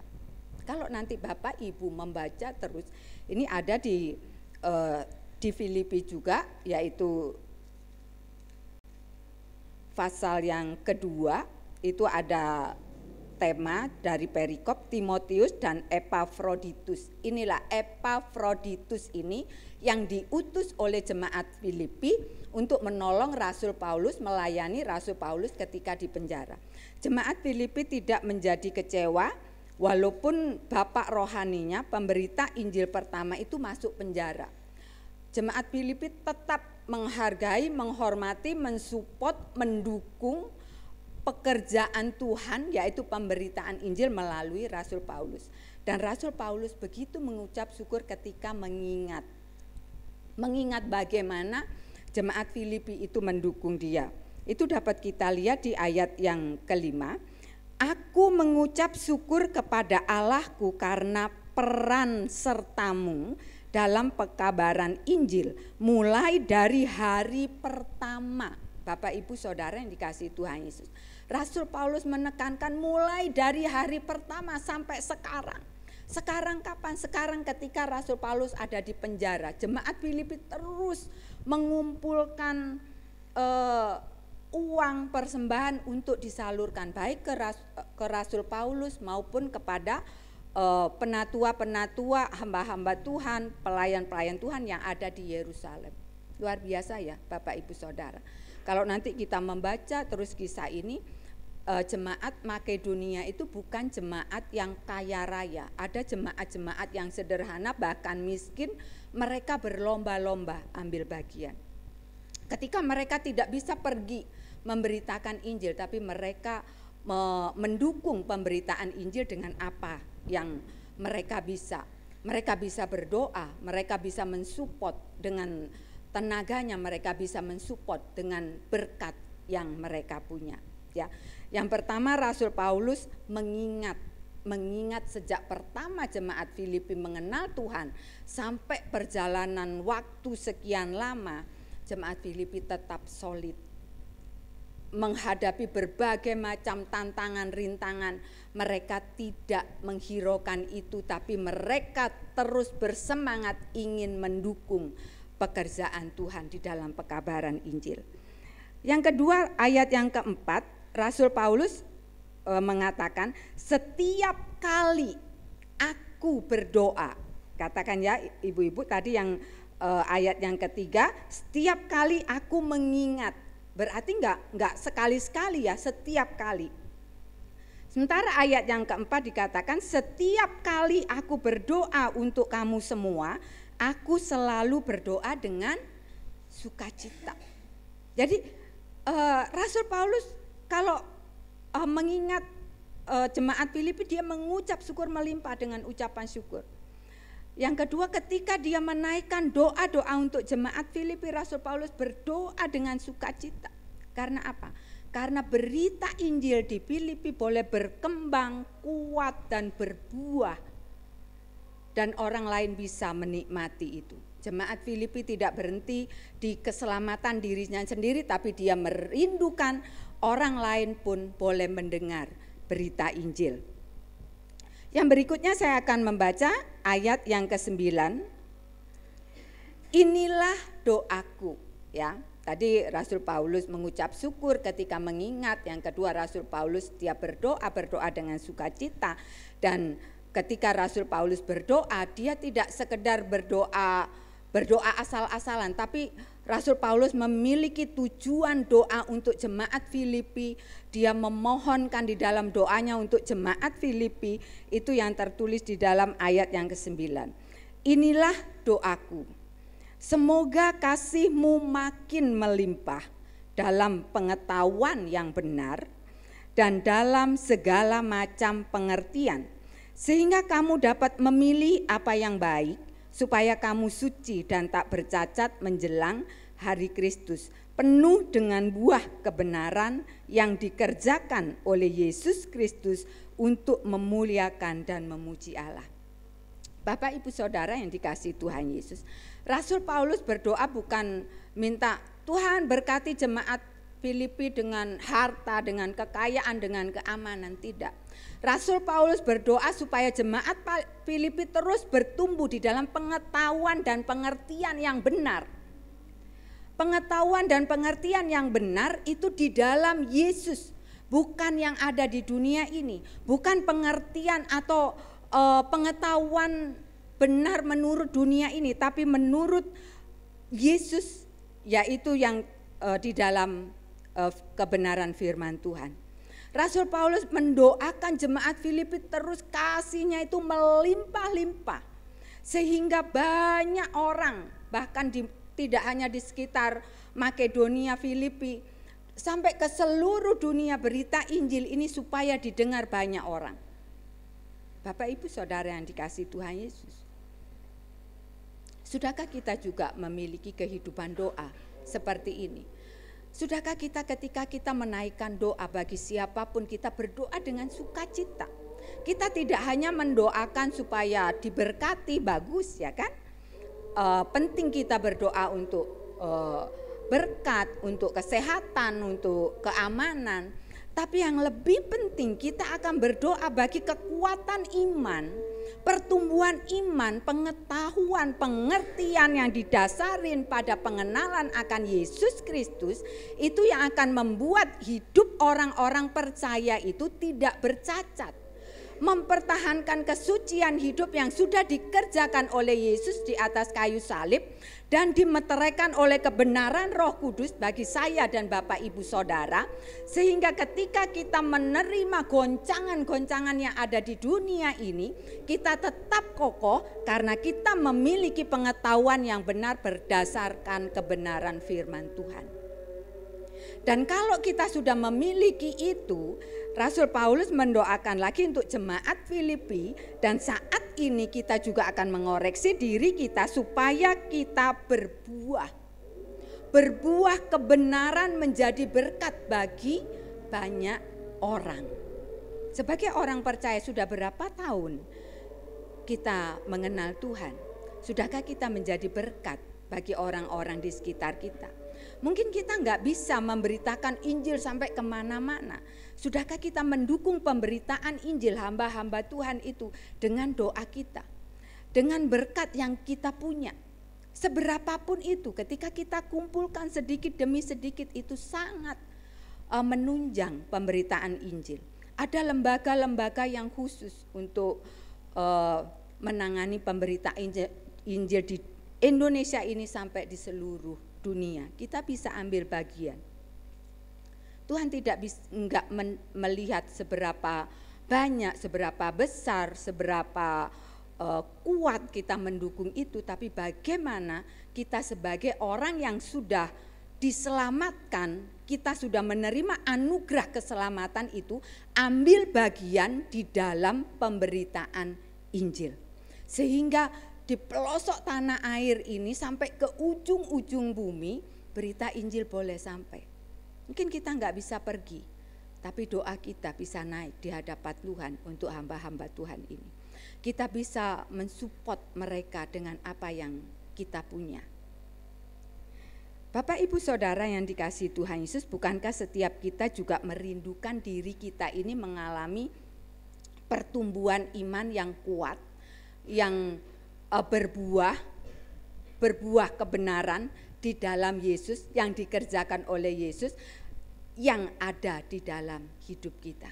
Kalau nanti Bapak Ibu membaca terus, ini ada di Filipi juga, yaitu pasal yang kedua, itu ada tema dari perikop Timotius dan Epafroditus. Inilah Epafroditus ini yang diutus oleh jemaat Filipi untuk menolong Rasul Paulus, melayani Rasul Paulus ketika di penjara. Jemaat Filipi tidak menjadi kecewa walaupun bapak rohaninya, pemberita Injil pertama itu masuk penjara. Jemaat Filipi tetap menghargai, menghormati, mensupport, mendukung pekerjaan Tuhan, yaitu pemberitaan Injil melalui Rasul Paulus. Dan Rasul Paulus begitu mengucap syukur ketika mengingat bagaimana jemaat Filipi itu mendukung dia. Itu dapat kita lihat di ayat yang kelima. Aku mengucap syukur kepada Allahku karena peran sertamu dalam pekabaran Injil mulai dari hari pertama. Bapak Ibu Saudara yang dikasihi Tuhan Yesus, Rasul Paulus menekankan mulai dari hari pertama sampai sekarang. Sekarang kapan? Sekarang ketika Rasul Paulus ada di penjara, jemaat Filipi terus mengumpulkan uang persembahan untuk disalurkan baik ke Rasul Paulus maupun kepada penatua-penatua, hamba-hamba Tuhan, pelayan-pelayan Tuhan yang ada di Yerusalem. Luar biasa ya Bapak Ibu Saudara. Kalau nanti kita membaca terus kisah ini, jemaat Makedonia itu bukan jemaat yang kaya raya. Ada jemaat-jemaat yang sederhana bahkan miskin, mereka berlomba-lomba ambil bagian. Ketika mereka tidak bisa pergi memberitakan Injil, tapi mereka mendukung pemberitaan Injil dengan apa yang mereka bisa. Mereka bisa berdoa, mereka bisa mensupport dengan tenaganya, mereka bisa mensupport dengan berkat yang mereka punya. Ya, yang pertama Rasul Paulus mengingat sejak pertama jemaat Filipi mengenal Tuhan sampai perjalanan waktu sekian lama, jemaat Filipi tetap solid menghadapi berbagai macam tantangan, rintangan. Mereka tidak menghiraukan itu, tapi mereka terus bersemangat ingin mendukung pekerjaan Tuhan di dalam pekabaran Injil. Yang kedua, ayat yang keempat, Rasul Paulus mengatakan, setiap kali aku berdoa, Katakan ya ibu-ibu tadi yang ayat yang ketiga, setiap kali aku mengingat. Berarti enggak sekali-sekali ya, setiap kali. Sementara ayat yang keempat dikatakan, setiap kali aku berdoa untuk kamu semua, aku selalu berdoa dengan sukacita. Jadi Rasul Paulus kalau mengingat jemaat Filipi, dia mengucap syukur melimpah dengan ucapan syukur. Yang kedua, ketika dia menaikkan doa-doa untuk jemaat Filipi, Rasul Paulus berdoa dengan sukacita. Karena apa? Karena berita Injil di Filipi boleh berkembang, kuat dan berbuah, dan orang lain bisa menikmati itu. Jemaat Filipi tidak berhenti di keselamatan dirinya sendiri, tapi dia merindukan orang lain pun boleh mendengar berita Injil. Yang berikutnya saya akan membaca ayat yang ke-9. Inilah doaku, ya. Tadi Rasul Paulus mengucap syukur ketika mengingat. Yang kedua, Rasul Paulus dia berdoa dengan sukacita. Dan ketika Rasul Paulus berdoa, dia tidak sekedar berdoa asal-asalan, tapi Rasul Paulus memiliki tujuan doa untuk jemaat Filipi. Dia memohonkan di dalam doanya untuk jemaat Filipi, itu yang tertulis di dalam ayat yang ke-9. Inilah doaku, semoga kasihmu makin melimpah dalam pengetahuan yang benar dan dalam segala macam pengertian, sehingga kamu dapat memilih apa yang baik, supaya kamu suci dan tak bercacat menjelang hari Kristus, penuh dengan buah kebenaran yang dikerjakan oleh Yesus Kristus untuk memuliakan dan memuji Allah. Bapak Ibu Saudara yang dikasihi Tuhan Yesus, Rasul Paulus berdoa bukan minta Tuhan berkati jemaat Filipi dengan harta, dengan kekayaan, dengan keamanan, tidak. Rasul Paulus berdoa supaya jemaat Filipi terus bertumbuh di dalam pengetahuan dan pengertian yang benar. Pengetahuan dan pengertian yang benar itu di dalam Yesus, bukan yang ada di dunia ini. Bukan pengertian atau pengetahuan benar menurut dunia ini, tapi menurut Yesus, yaitu yang di dalam kebenaran firman Tuhan. Rasul Paulus mendoakan jemaat Filipi terus kasihnya itu melimpah-limpah, sehingga banyak orang, bahkan tidak hanya di sekitar Makedonia, Filipi, sampai ke seluruh dunia berita Injil ini supaya didengar banyak orang. Bapak Ibu Saudara yang dikasihi Tuhan Yesus, sudahkah kita juga memiliki kehidupan doa seperti ini? Sudahkah kita ketika kita menaikkan doa bagi siapapun, kita berdoa dengan sukacita? Kita tidak hanya mendoakan supaya diberkati, bagus ya kan? Penting kita berdoa untuk berkat, untuk kesehatan, untuk keamanan. Tapi yang lebih penting kita akan berdoa bagi kekuatan iman, pertumbuhan iman, pengetahuan, pengertian yang didasarin pada pengenalan akan Yesus Kristus, itu yang akan membuat hidup orang-orang percaya itu tidak bercacat. Mempertahankan kesucian hidup yang sudah dikerjakan oleh Yesus di atas kayu salib dan dimeteraikan oleh kebenaran Roh Kudus bagi saya dan Bapak Ibu Saudara, sehingga ketika kita menerima goncangan-goncangan yang ada di dunia ini, kita tetap kokoh karena kita memiliki pengetahuan yang benar berdasarkan kebenaran firman Tuhan. Dan kalau kita sudah memiliki itu, Rasul Paulus mendoakan lagi untuk jemaat Filipi, dan saat ini kita juga akan mengoreksi diri kita supaya kita berbuah kebenaran menjadi berkat bagi banyak orang. Sebagai orang percaya, sudah berapa tahun kita mengenal Tuhan? Sudahkah kita menjadi berkat bagi orang-orang di sekitar kita? Mungkin kita nggak bisa memberitakan Injil sampai kemana-mana. Sudahkah kita mendukung pemberitaan Injil hamba-hamba Tuhan itu dengan doa kita, dengan berkat yang kita punya? Seberapapun itu, ketika kita kumpulkan sedikit demi sedikit, itu sangat menunjang pemberitaan Injil. Ada lembaga-lembaga yang khusus untuk menangani pemberita Injil di Indonesia ini sampai di seluruh dunia. Kita bisa ambil bagian. Tuhan tidak enggak melihat seberapa banyak, seberapa besar, seberapa kuat kita mendukung itu, tapi bagaimana kita sebagai orang yang sudah diselamatkan, kita sudah menerima anugerah keselamatan itu, ambil bagian di dalam pemberitaan Injil. Sehingga di pelosok tanah air ini sampai ke ujung-ujung bumi, berita Injil boleh sampai. Mungkin kita nggak bisa pergi, tapi doa kita bisa naik di hadapan Tuhan untuk hamba-hamba Tuhan ini. Kita bisa mensupport mereka dengan apa yang kita punya. Bapak Ibu Saudara yang dikasihi Tuhan Yesus, bukankah setiap kita juga merindukan diri kita ini mengalami pertumbuhan iman yang kuat, yang berbuah kebenaran di dalam Yesus, yang dikerjakan oleh Yesus, yang ada di dalam hidup kita.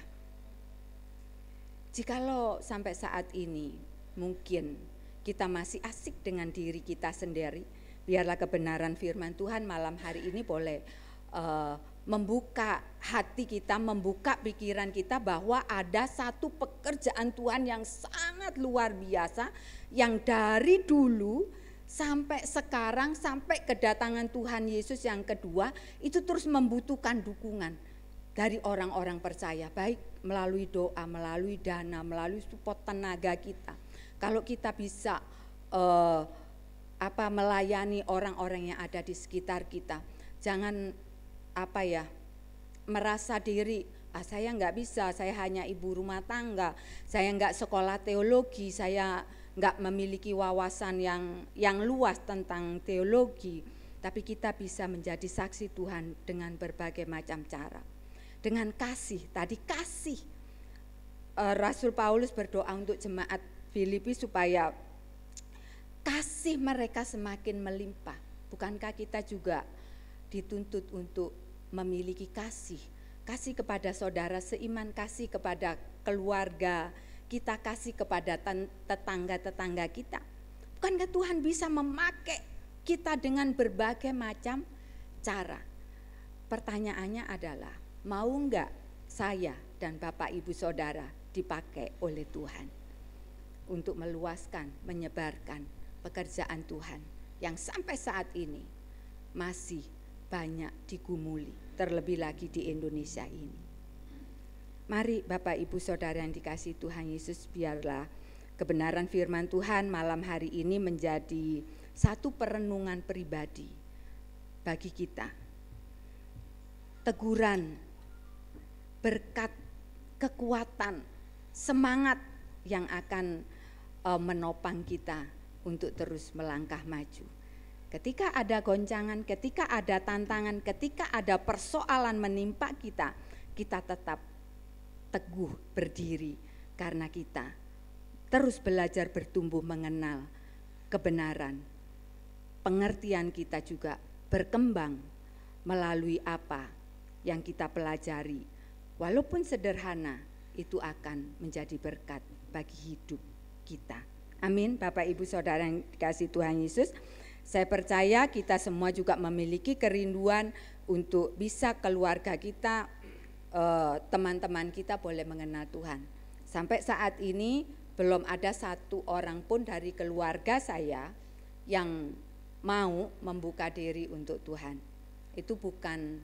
Jikalau sampai saat ini mungkin kita masih asik dengan diri kita sendiri, biarlah kebenaran firman Tuhan malam hari ini boleh membuka hati kita, membuka pikiran kita bahwa ada satu pekerjaan Tuhan yang sangat luar biasa, yang dari dulu sampai sekarang, sampai kedatangan Tuhan Yesus yang kedua, itu terus membutuhkan dukungan dari orang-orang percaya, baik melalui doa, melalui dana, melalui support tenaga kita. Kalau kita bisa melayani orang-orang yang ada di sekitar kita, jangan merasa diri, saya nggak bisa, saya hanya ibu rumah tangga, saya nggak sekolah teologi, saya nggak memiliki wawasan yang luas tentang teologi, tapi kita bisa menjadi saksi Tuhan dengan berbagai macam cara. Dengan kasih, tadi kasih. Rasul Paulus berdoa untuk jemaat Filipi supaya kasih mereka semakin melimpah. Bukankah kita juga dituntut untuk memiliki kasih? Kasih kepada saudara seiman, kasih kepada keluarga kita, kasih kepada tetangga-tetangga kita. Bukankah Tuhan bisa memakai kita dengan berbagai macam cara? Pertanyaannya adalah, mau enggak saya dan Bapak Ibu Saudara dipakai oleh Tuhan untuk meluaskan, menyebarkan pekerjaan Tuhan yang sampai saat ini masih banyak digumuli, terlebih lagi di Indonesia ini. Mari Bapak Ibu Saudara yang dikasihi Tuhan Yesus, biarlah kebenaran firman Tuhan malam hari ini menjadi satu perenungan pribadi bagi kita. Teguran, berkat, kekuatan, semangat yang akan menopang kita untuk terus melangkah maju. Ketika ada goncangan, ketika ada tantangan, ketika ada persoalan menimpa kita, kita tetap teguh berdiri karena kita terus belajar bertumbuh mengenal kebenaran. Pengertian kita juga berkembang melalui apa yang kita pelajari. Walaupun sederhana, itu akan menjadi berkat bagi hidup kita. Amin. Bapak Ibu Saudara yang dikasihi Tuhan Yesus, saya percaya kita semua juga memiliki kerinduan untuk bisa keluarga kita, teman-teman kita boleh mengenal Tuhan. Sampai saat ini belum ada satu orang pun dari keluarga saya yang mau membuka diri untuk Tuhan. Itu bukan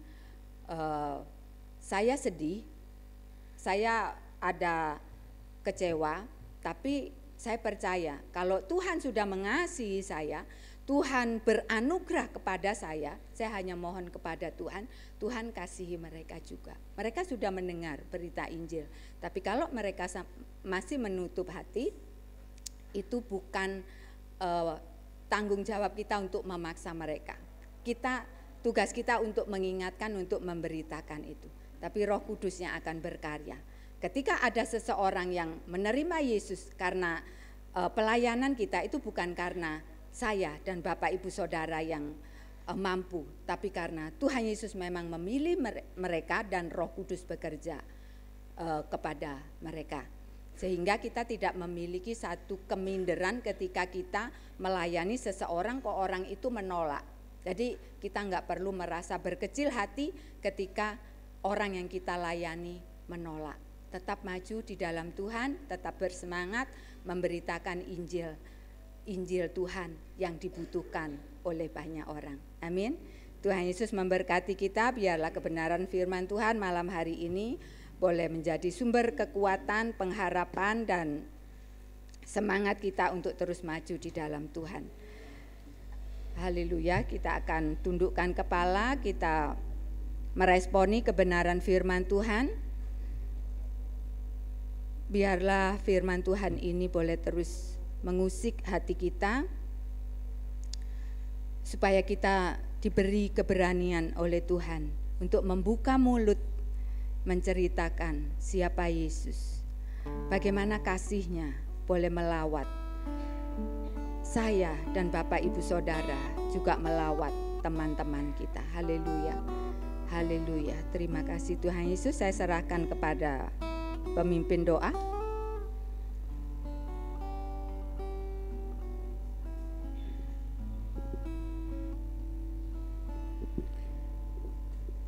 saya sedih, saya ada kecewa, tapi saya percaya kalau Tuhan sudah mengasihi saya, Tuhan beranugerah kepada saya hanya mohon kepada Tuhan, Tuhan kasihi mereka juga. Mereka sudah mendengar berita Injil, tapi kalau mereka masih menutup hati, itu bukan tanggung jawab kita untuk memaksa mereka. Tugas kita untuk mengingatkan, untuk memberitakan itu. Tapi Roh Kudus yang akan berkarya. Ketika ada seseorang yang menerima Yesus karena pelayanan kita, itu bukan karena saya dan Bapak Ibu Saudara yang mampu, tapi karena Tuhan Yesus memang memilih mereka dan Roh Kudus bekerja kepada mereka. Sehingga kita tidak memiliki satu keminderan ketika kita melayani seseorang kok orang itu menolak. Jadi kita nggak perlu merasa berkecil hati ketika orang yang kita layani menolak. Tetap maju di dalam Tuhan, tetap bersemangat memberitakan Injil Tuhan yang dibutuhkan oleh banyak orang. Amin. Tuhan Yesus memberkati kita, biarlah kebenaran firman Tuhan malam hari ini boleh menjadi sumber kekuatan, pengharapan, dan semangat kita untuk terus maju di dalam Tuhan. Haleluya, kita akan tundukkan kepala, kita meresponi kebenaran firman Tuhan. Biarlah firman Tuhan ini boleh terus mengusik hati kita, supaya kita diberi keberanian oleh Tuhan untuk membuka mulut, menceritakan siapa Yesus, bagaimana kasih-Nya boleh melawat saya dan Bapak Ibu Saudara, juga melawat teman-teman kita. Haleluya, haleluya. Terima kasih Tuhan Yesus. Saya serahkan kepada pemimpin doa.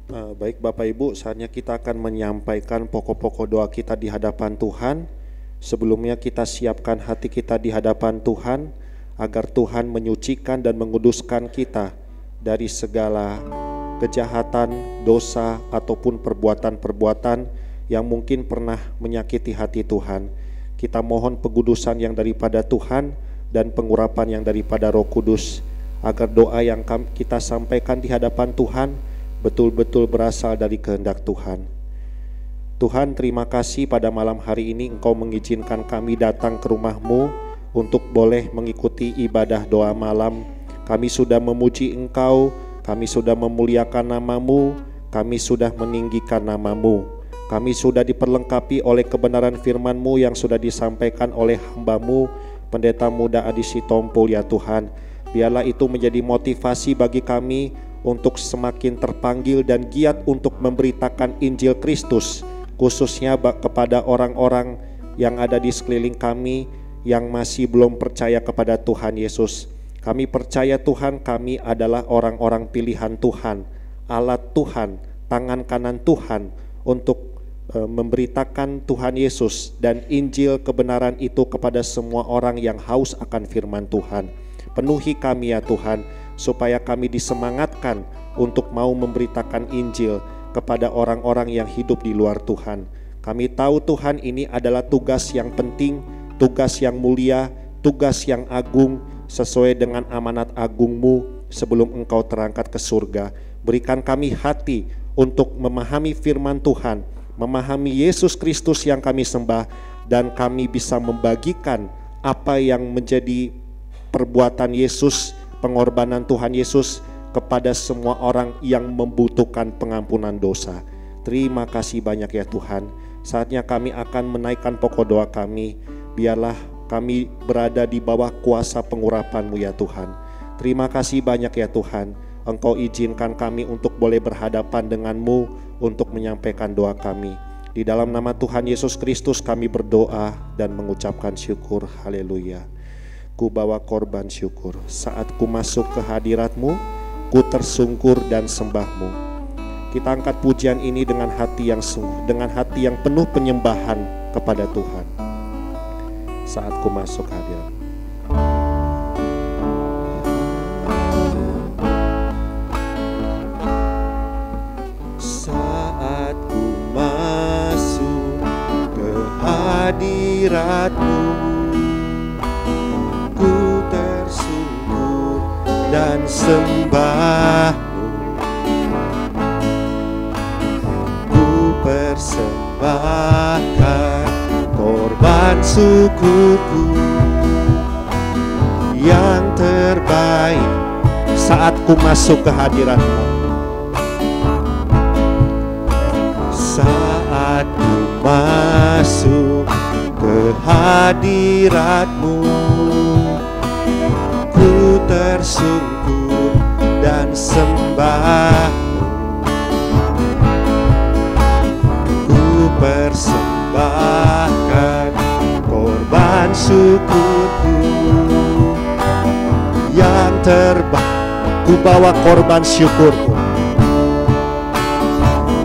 Baik Bapak Ibu, saatnya kita akan menyampaikan pokok-pokok doa kita di hadapan Tuhan. Sebelumnya kita siapkan hati kita di hadapan Tuhan, agar Tuhan menyucikan dan menguduskan kita dari segala kejahatan, dosa, ataupun perbuatan-perbuatan yang mungkin pernah menyakiti hati Tuhan. Kita mohon pengudusan yang daripada Tuhan dan pengurapan yang daripada Roh Kudus, agar doa yang kita sampaikan di hadapan Tuhan betul-betul berasal dari kehendak Tuhan. Tuhan, terima kasih pada malam hari ini Engkau mengizinkan kami datang ke rumah-Mu untuk boleh mengikuti ibadah doa malam. Kami sudah memuji Engkau, kami sudah memuliakan nama-Mu, kami sudah meninggikan nama-Mu. Kami sudah diperlengkapi oleh kebenaran firman-Mu yang sudah disampaikan oleh hamba-Mu, Pendeta Muda Adi Sitompul, ya Tuhan. Biarlah itu menjadi motivasi bagi kami untuk semakin terpanggil dan giat untuk memberitakan Injil Kristus, khususnya kepada orang-orang yang ada di sekeliling kami yang masih belum percaya kepada Tuhan Yesus. Kami percaya Tuhan, kami adalah orang-orang pilihan Tuhan, alat Tuhan, tangan kanan Tuhan untuk memberitakan Tuhan Yesus dan Injil kebenaran itu kepada semua orang yang haus akan firman Tuhan. Penuhi kami ya Tuhan, supaya kami disemangatkan untuk mau memberitakan Injil kepada orang-orang yang hidup di luar Tuhan. Kami tahu Tuhan, ini adalah tugas yang penting, tugas yang mulia, tugas yang agung, sesuai dengan amanat agung-Mu sebelum Engkau terangkat ke surga. Berikan kami hati untuk memahami firman Tuhan, memahami Yesus Kristus yang kami sembah, dan kami bisa membagikan apa yang menjadi perbuatan Yesus, pengorbanan Tuhan Yesus kepada semua orang yang membutuhkan pengampunan dosa. Terima kasih banyak ya Tuhan. Saatnya kami akan menaikkan pokok doa kami. Biarlah kami berada di bawah kuasa pengurapan-Mu ya Tuhan. Terima kasih banyak ya Tuhan. Engkau izinkan kami untuk boleh berhadapan dengan-Mu untuk menyampaikan doa kami. Di dalam nama Tuhan Yesus Kristus kami berdoa dan mengucapkan syukur. Haleluya. Ku bawa korban syukur saat ku masuk ke hadirat-Mu, ku tersungkur dan sembah-Mu. Kita angkat pujian ini dengan hati yang sungguh, dengan hati yang penuh penyembahan kepada Tuhan. Saat ku masuk hadirat. Saat ku masuk ke hadirat-Mu, ku tersungkur dan sembah-Mu. Ku persembahkan korban syukurku yang terbaik saat ku masuk ke hadirat-Mu. Saat ku masuk ke hadirat-Mu, ku tersungkur dan sembah-Mu. Ku persembahkan syukurku yang terbaik. Ku bawa korban syukurku,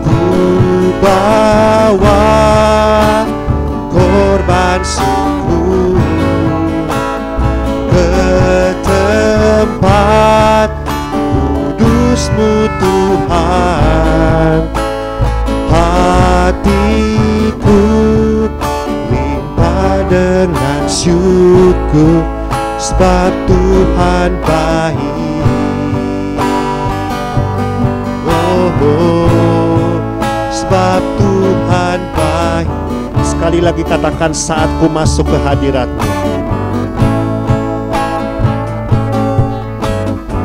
ku bawa korban syukur ke tempat kudus-Mu Tuhan. Hatiku limpah dengan syukur, sebab Tuhan baik. Sebab Tuhan baik. Sekali lagi katakan, saat ku masuk ke hadirat-Mu.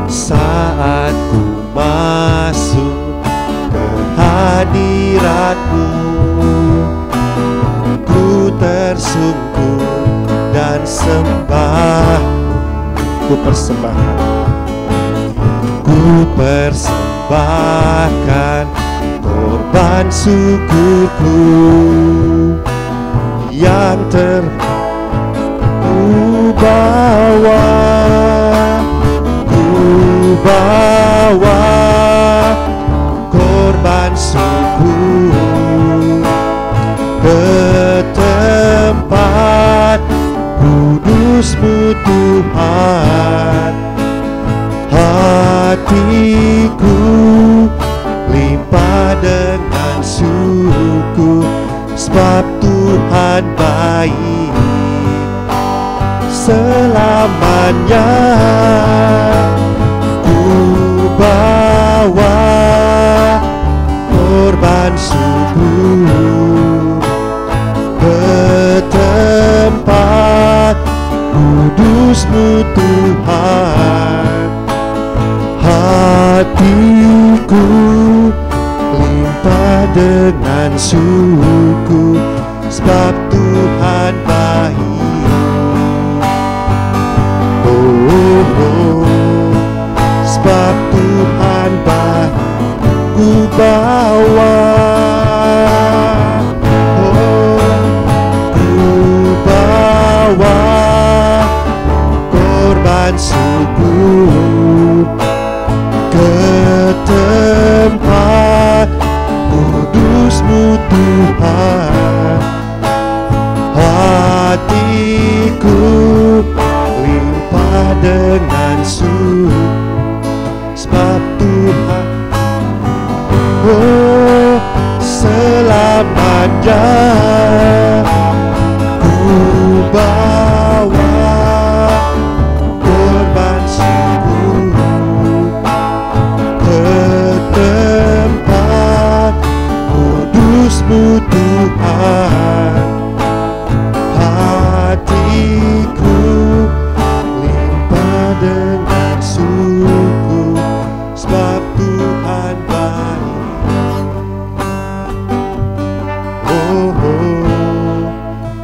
Saat ku masuk ke hadirat-Mu, ku tersungkur dan sembah. Ku persembahkan, ku persembahkan korban syukurku yang ku bawa korban syukur ke tempat kudus-Mu Tuhan. Hatiku limpah dengan syukur, sebab Tuhan baik selamanya. Ku bawa korban syukur ke tempat kudus-Mu Tuhan. Hatiku limpah dengan syukur, sebab Tuhan baik. Sebab Tuhan baik. Ku bawa korban syukur ke tempat kudus-Mu Tuhan. Hatiku limpah dengan syukur, sebab Tuhan selamanya. Ku bawa korban syukur ke tempat kudus-Mu Tuhan. Hatiku limpah dengan syukur, sebab Tuhan baik.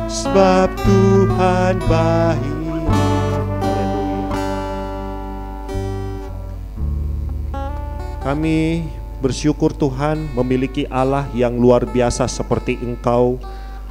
Sebab Tuhan baik. Kami bersyukur Tuhan memiliki Allah yang luar biasa seperti Engkau,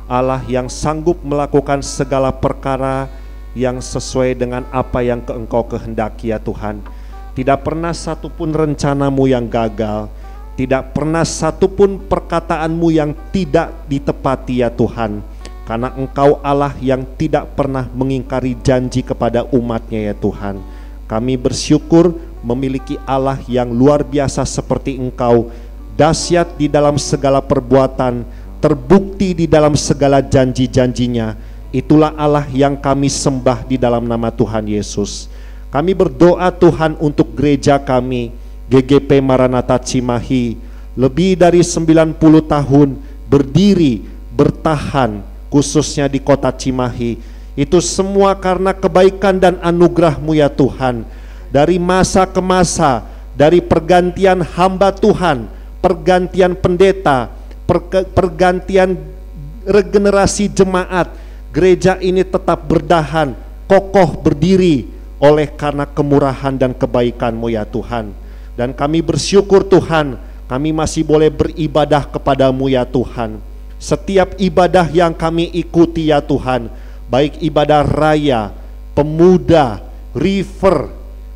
Allah yang sanggup melakukan segala perkara yang sesuai dengan apa yang Engkau kehendaki ya Tuhan. Tidak pernah satupun rencana-Mu yang gagal, tidak pernah satupun perkataan-Mu yang tidak ditepati ya Tuhan. Karena Engkau Allah yang tidak pernah mengingkari janji kepada umat-Nya ya Tuhan. Kami bersyukur memiliki Allah yang luar biasa seperti Engkau, dahsyat di dalam segala perbuatan, terbukti di dalam segala janji-janjinya. Itulah Allah yang kami sembah di dalam nama Tuhan Yesus. Kami berdoa Tuhan untuk gereja kami, GGP Maranatha Cimahi, lebih dari 90 tahun berdiri, bertahan, khususnya di kota Cimahi. Itu semua karena kebaikan dan anugerah-Mu ya Tuhan. Dari masa ke masa, dari pergantian hamba Tuhan, pergantian pendeta, pergantian regenerasi jemaat, gereja ini tetap berdahan, kokoh berdiri oleh karena kemurahan dan kebaikan-Mu ya Tuhan. Dan kami bersyukur Tuhan, kami masih boleh beribadah kepada-Mu ya Tuhan. Setiap ibadah yang kami ikuti ya Tuhan, baik ibadah raya, pemuda, river.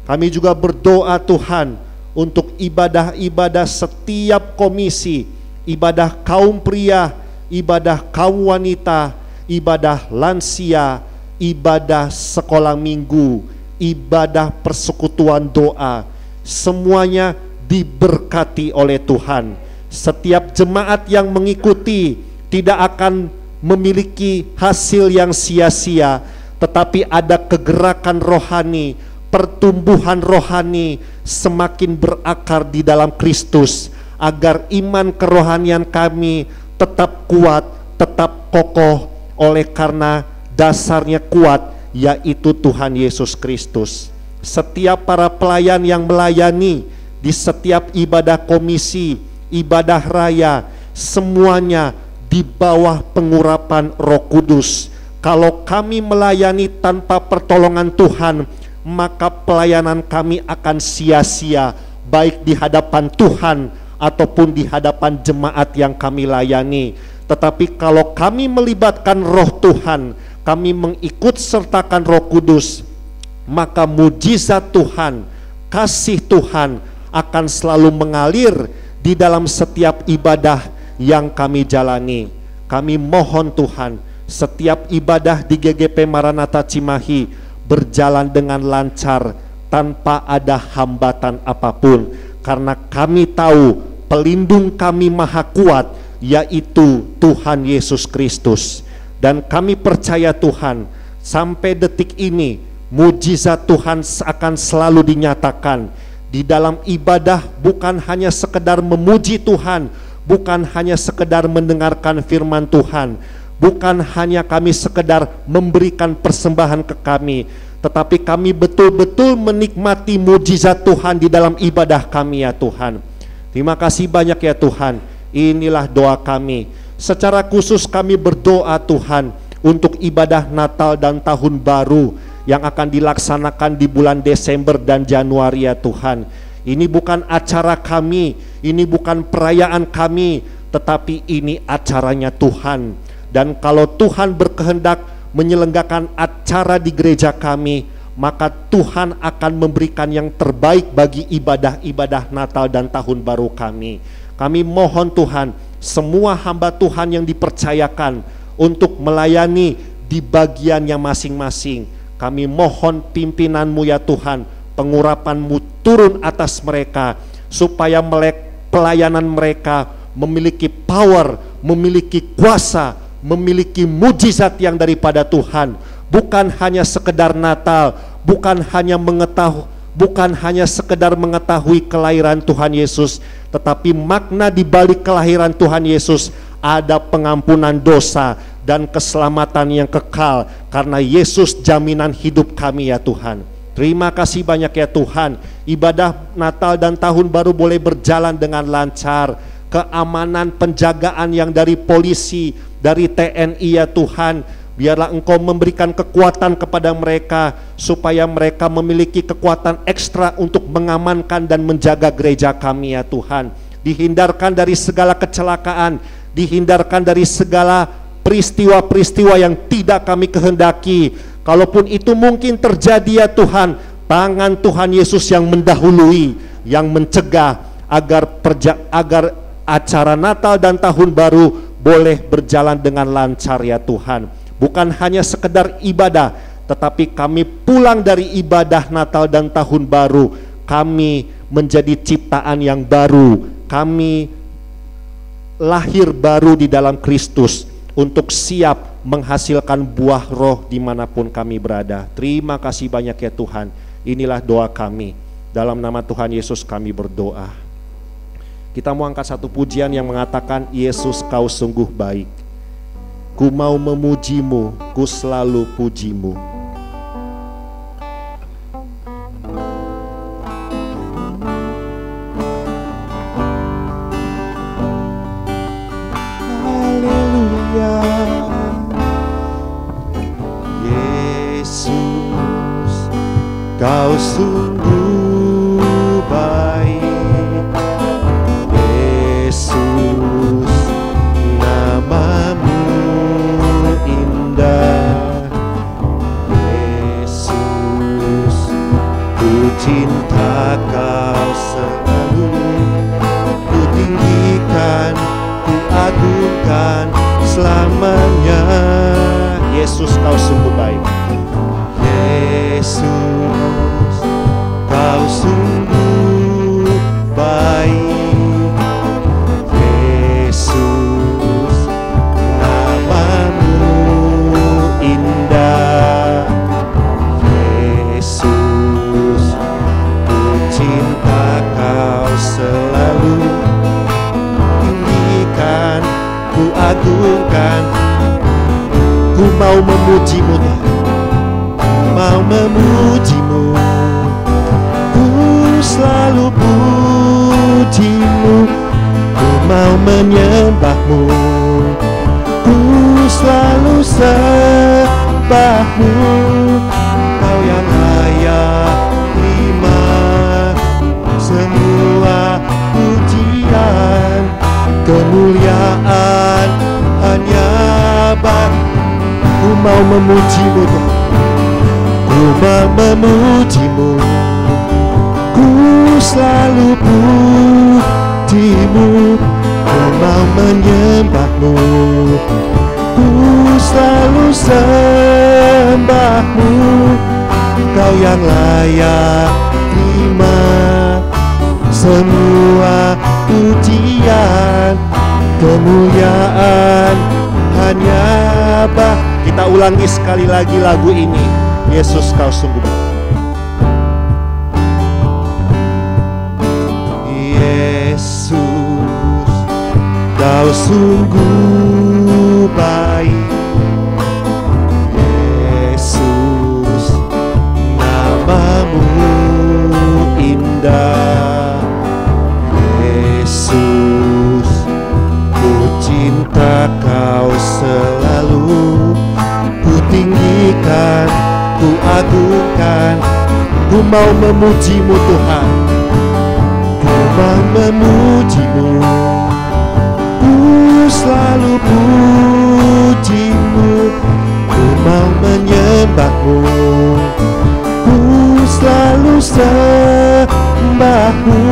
Kami juga berdoa Tuhan untuk ibadah-ibadah setiap komisi, ibadah kaum pria, ibadah kaum wanita, ibadah lansia, ibadah sekolah minggu, ibadah persekutuan doa, semuanya diberkati oleh Tuhan. Setiap jemaat yang mengikuti tidak akan memiliki hasil yang sia-sia, tetapi ada kegerakan rohani, pertumbuhan rohani, semakin berakar di dalam Kristus, agar iman kerohanian kami tetap kuat, tetap kokoh, oleh karena dasarnya kuat, yaitu Tuhan Yesus Kristus. Setiap para pelayan yang melayani di setiap ibadah komisi, ibadah raya, semuanya di bawah pengurapan Roh Kudus. Kalau kami melayani tanpa pertolongan Tuhan, maka pelayanan kami akan sia-sia, baik di hadapan Tuhan ataupun di hadapan jemaat yang kami layani. Tetapi kalau kami melibatkan Roh Tuhan, kami mengikut sertakan Roh Kudus, maka mujizat Tuhan, kasih Tuhan akan selalu mengalir di dalam setiap ibadah yang kami jalani. Kami mohon Tuhan, setiap ibadah di GGP Maranatha Cimahi berjalan dengan lancar tanpa ada hambatan apapun, karena kami tahu pelindung kami maha kuat, yaitu Tuhan Yesus Kristus. Dan kami percaya Tuhan, sampai detik ini mujizat Tuhan akan selalu dinyatakan di dalam ibadah. Bukan hanya sekedar memuji Tuhan, bukan hanya sekedar mendengarkan firman Tuhan, bukan hanya kami sekedar memberikan persembahan ke kami, tetapi kami betul-betul menikmati mujizat Tuhan di dalam ibadah kami ya Tuhan. Terima kasih banyak ya Tuhan. Inilah doa kami. Secara khusus kami berdoa Tuhan untuk ibadah Natal dan Tahun Baru yang akan dilaksanakan di bulan Desember dan Januari ya Tuhan. Ini bukan acara kami, ini bukan perayaan kami, tetapi ini acaranya Tuhan. Dan kalau Tuhan berkehendak menyelenggarakan acara di gereja kami, maka Tuhan akan memberikan yang terbaik bagi ibadah-ibadah Natal dan Tahun Baru kami. Kami mohon Tuhan, semua hamba Tuhan yang dipercayakan untuk melayani di bagiannya masing-masing, kami mohon pimpinan-Mu ya Tuhan, pengurapan-Mu turun atas mereka, supaya pelayanan mereka memiliki power, memiliki kuasa, memiliki mujizat yang daripada Tuhan. Bukan hanya sekedar Natal, bukan hanya sekedar mengetahui kelahiran Tuhan Yesus, tetapi makna di balik kelahiran Tuhan Yesus ada pengampunan dosa dan keselamatan yang kekal, karena Yesus jaminan hidup kami ya Tuhan. Terima kasih banyak ya Tuhan. Ibadah Natal dan Tahun Baru boleh berjalan dengan lancar. Keamanan, penjagaan yang dari polisi, dari TNI ya Tuhan, biarlah Engkau memberikan kekuatan kepada mereka, supaya mereka memiliki kekuatan ekstra untuk mengamankan dan menjaga gereja kami ya Tuhan. Dihindarkan dari segala kecelakaan, dihindarkan dari segala peristiwa-peristiwa yang tidak kami kehendaki. Kalaupun itu mungkin terjadi ya Tuhan, tangan Tuhan Yesus yang mendahului, yang mencegah agar acara Natal dan Tahun Baru boleh berjalan dengan lancar ya Tuhan. Bukan hanya sekedar ibadah, tetapi kami pulang dari ibadah Natal dan Tahun Baru, kami menjadi ciptaan yang baru, kami lahir baru di dalam Kristus untuk siap menghasilkan buah roh dimanapun kami berada. Terima kasih banyak ya Tuhan. Inilah doa kami. Dalam nama Tuhan Yesus kami berdoa. Kita mau angkat satu pujian yang mengatakan, Yesus kau sungguh baik. Ku mau memuji-Mu, ku selalu puji-Mu. Haleluya. Yesus, kau sungguh baik. Yesus, nama-Mu indah. bukan selamanya. Yesus, kau sungguh baik. Yesus, kau sungguh baik. Yesus, namamu indah. Yesus, ku cinta kau selalu. Tinggikan, ku agungkan, ku mau memujimu Tuhan, mau memujimu. Ku selalu pujimu, ku mau menyembahmu. Ku selalu sembahmu. Kau yang layak terima semua pujian, kemuliaan hanya bagi. Ku mau memujimu Tuhan, ku mau memujimu. Ku selalu pujimu, ku mau menyembahmu. Ku selalu sembahmu. Kau yang layak terima semua pujian, kemuliaan hanya bagi. Kita ulangi sekali lagi lagu ini. Yesus, kau sungguh baik. Yesus, kau sungguh baik. Yesus, namamu indah. Yesus, ku cinta kau selalu. Ku tinggikan, ku agungkan, ku mau memujimu Tuhan, ku mau memujimu. Ku selalu pujimu, ku mau menyembahmu. Ku selalu sembahmu.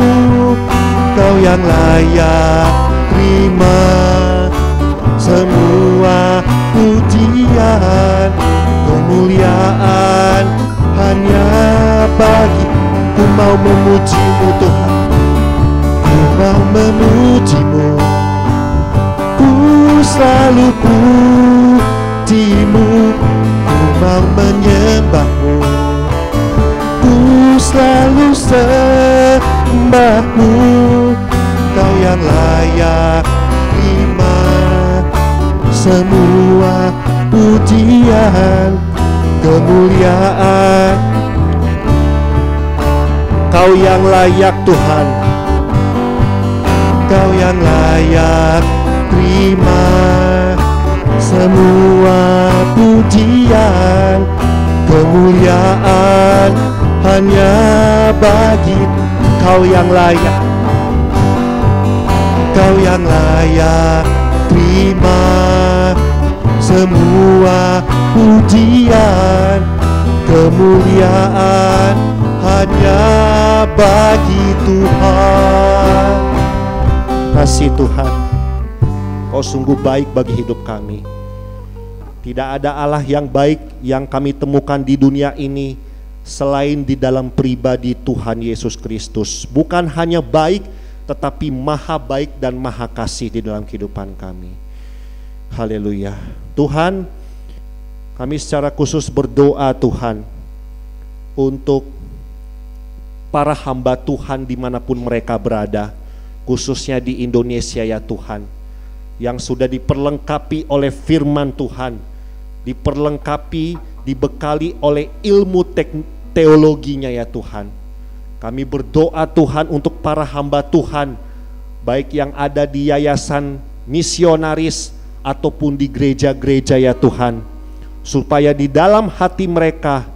Kau yang layak terima semua pujian, kemuliaan hanya bagi. Ku mau memujimu Tuhan, ku mau memujimu. Ku selalu pujimu, ku mau menyembahmu. Ku selalu sembahmu. Kau yang layak terima semua pujian, kemuliaan. Kau yang layak Tuhan, Kau yang layak terima semua pujian, kemuliaan hanya bagi. Kau yang layak, Kau yang layak terima semua pujian, kemuliaan hanya bagi Tuhan. Kasih Tuhan, Kau sungguh baik bagi hidup kami. Tidak ada Allah yang baik yang kami temukan di dunia ini selain di dalam pribadi Tuhan Yesus Kristus. Bukan hanya baik, tetapi maha baik dan maha kasih di dalam kehidupan kami. Haleluya. Tuhan, kami secara khusus berdoa Tuhan untuk para hamba Tuhan dimanapun mereka berada, khususnya di Indonesia ya Tuhan, yang sudah diperlengkapi oleh firman Tuhan, diperlengkapi, dibekali oleh ilmu teologinya ya Tuhan. Kami berdoa Tuhan untuk para hamba Tuhan, baik yang ada di yayasan misionaris ataupun di gereja-gereja ya Tuhan, supaya di dalam hati mereka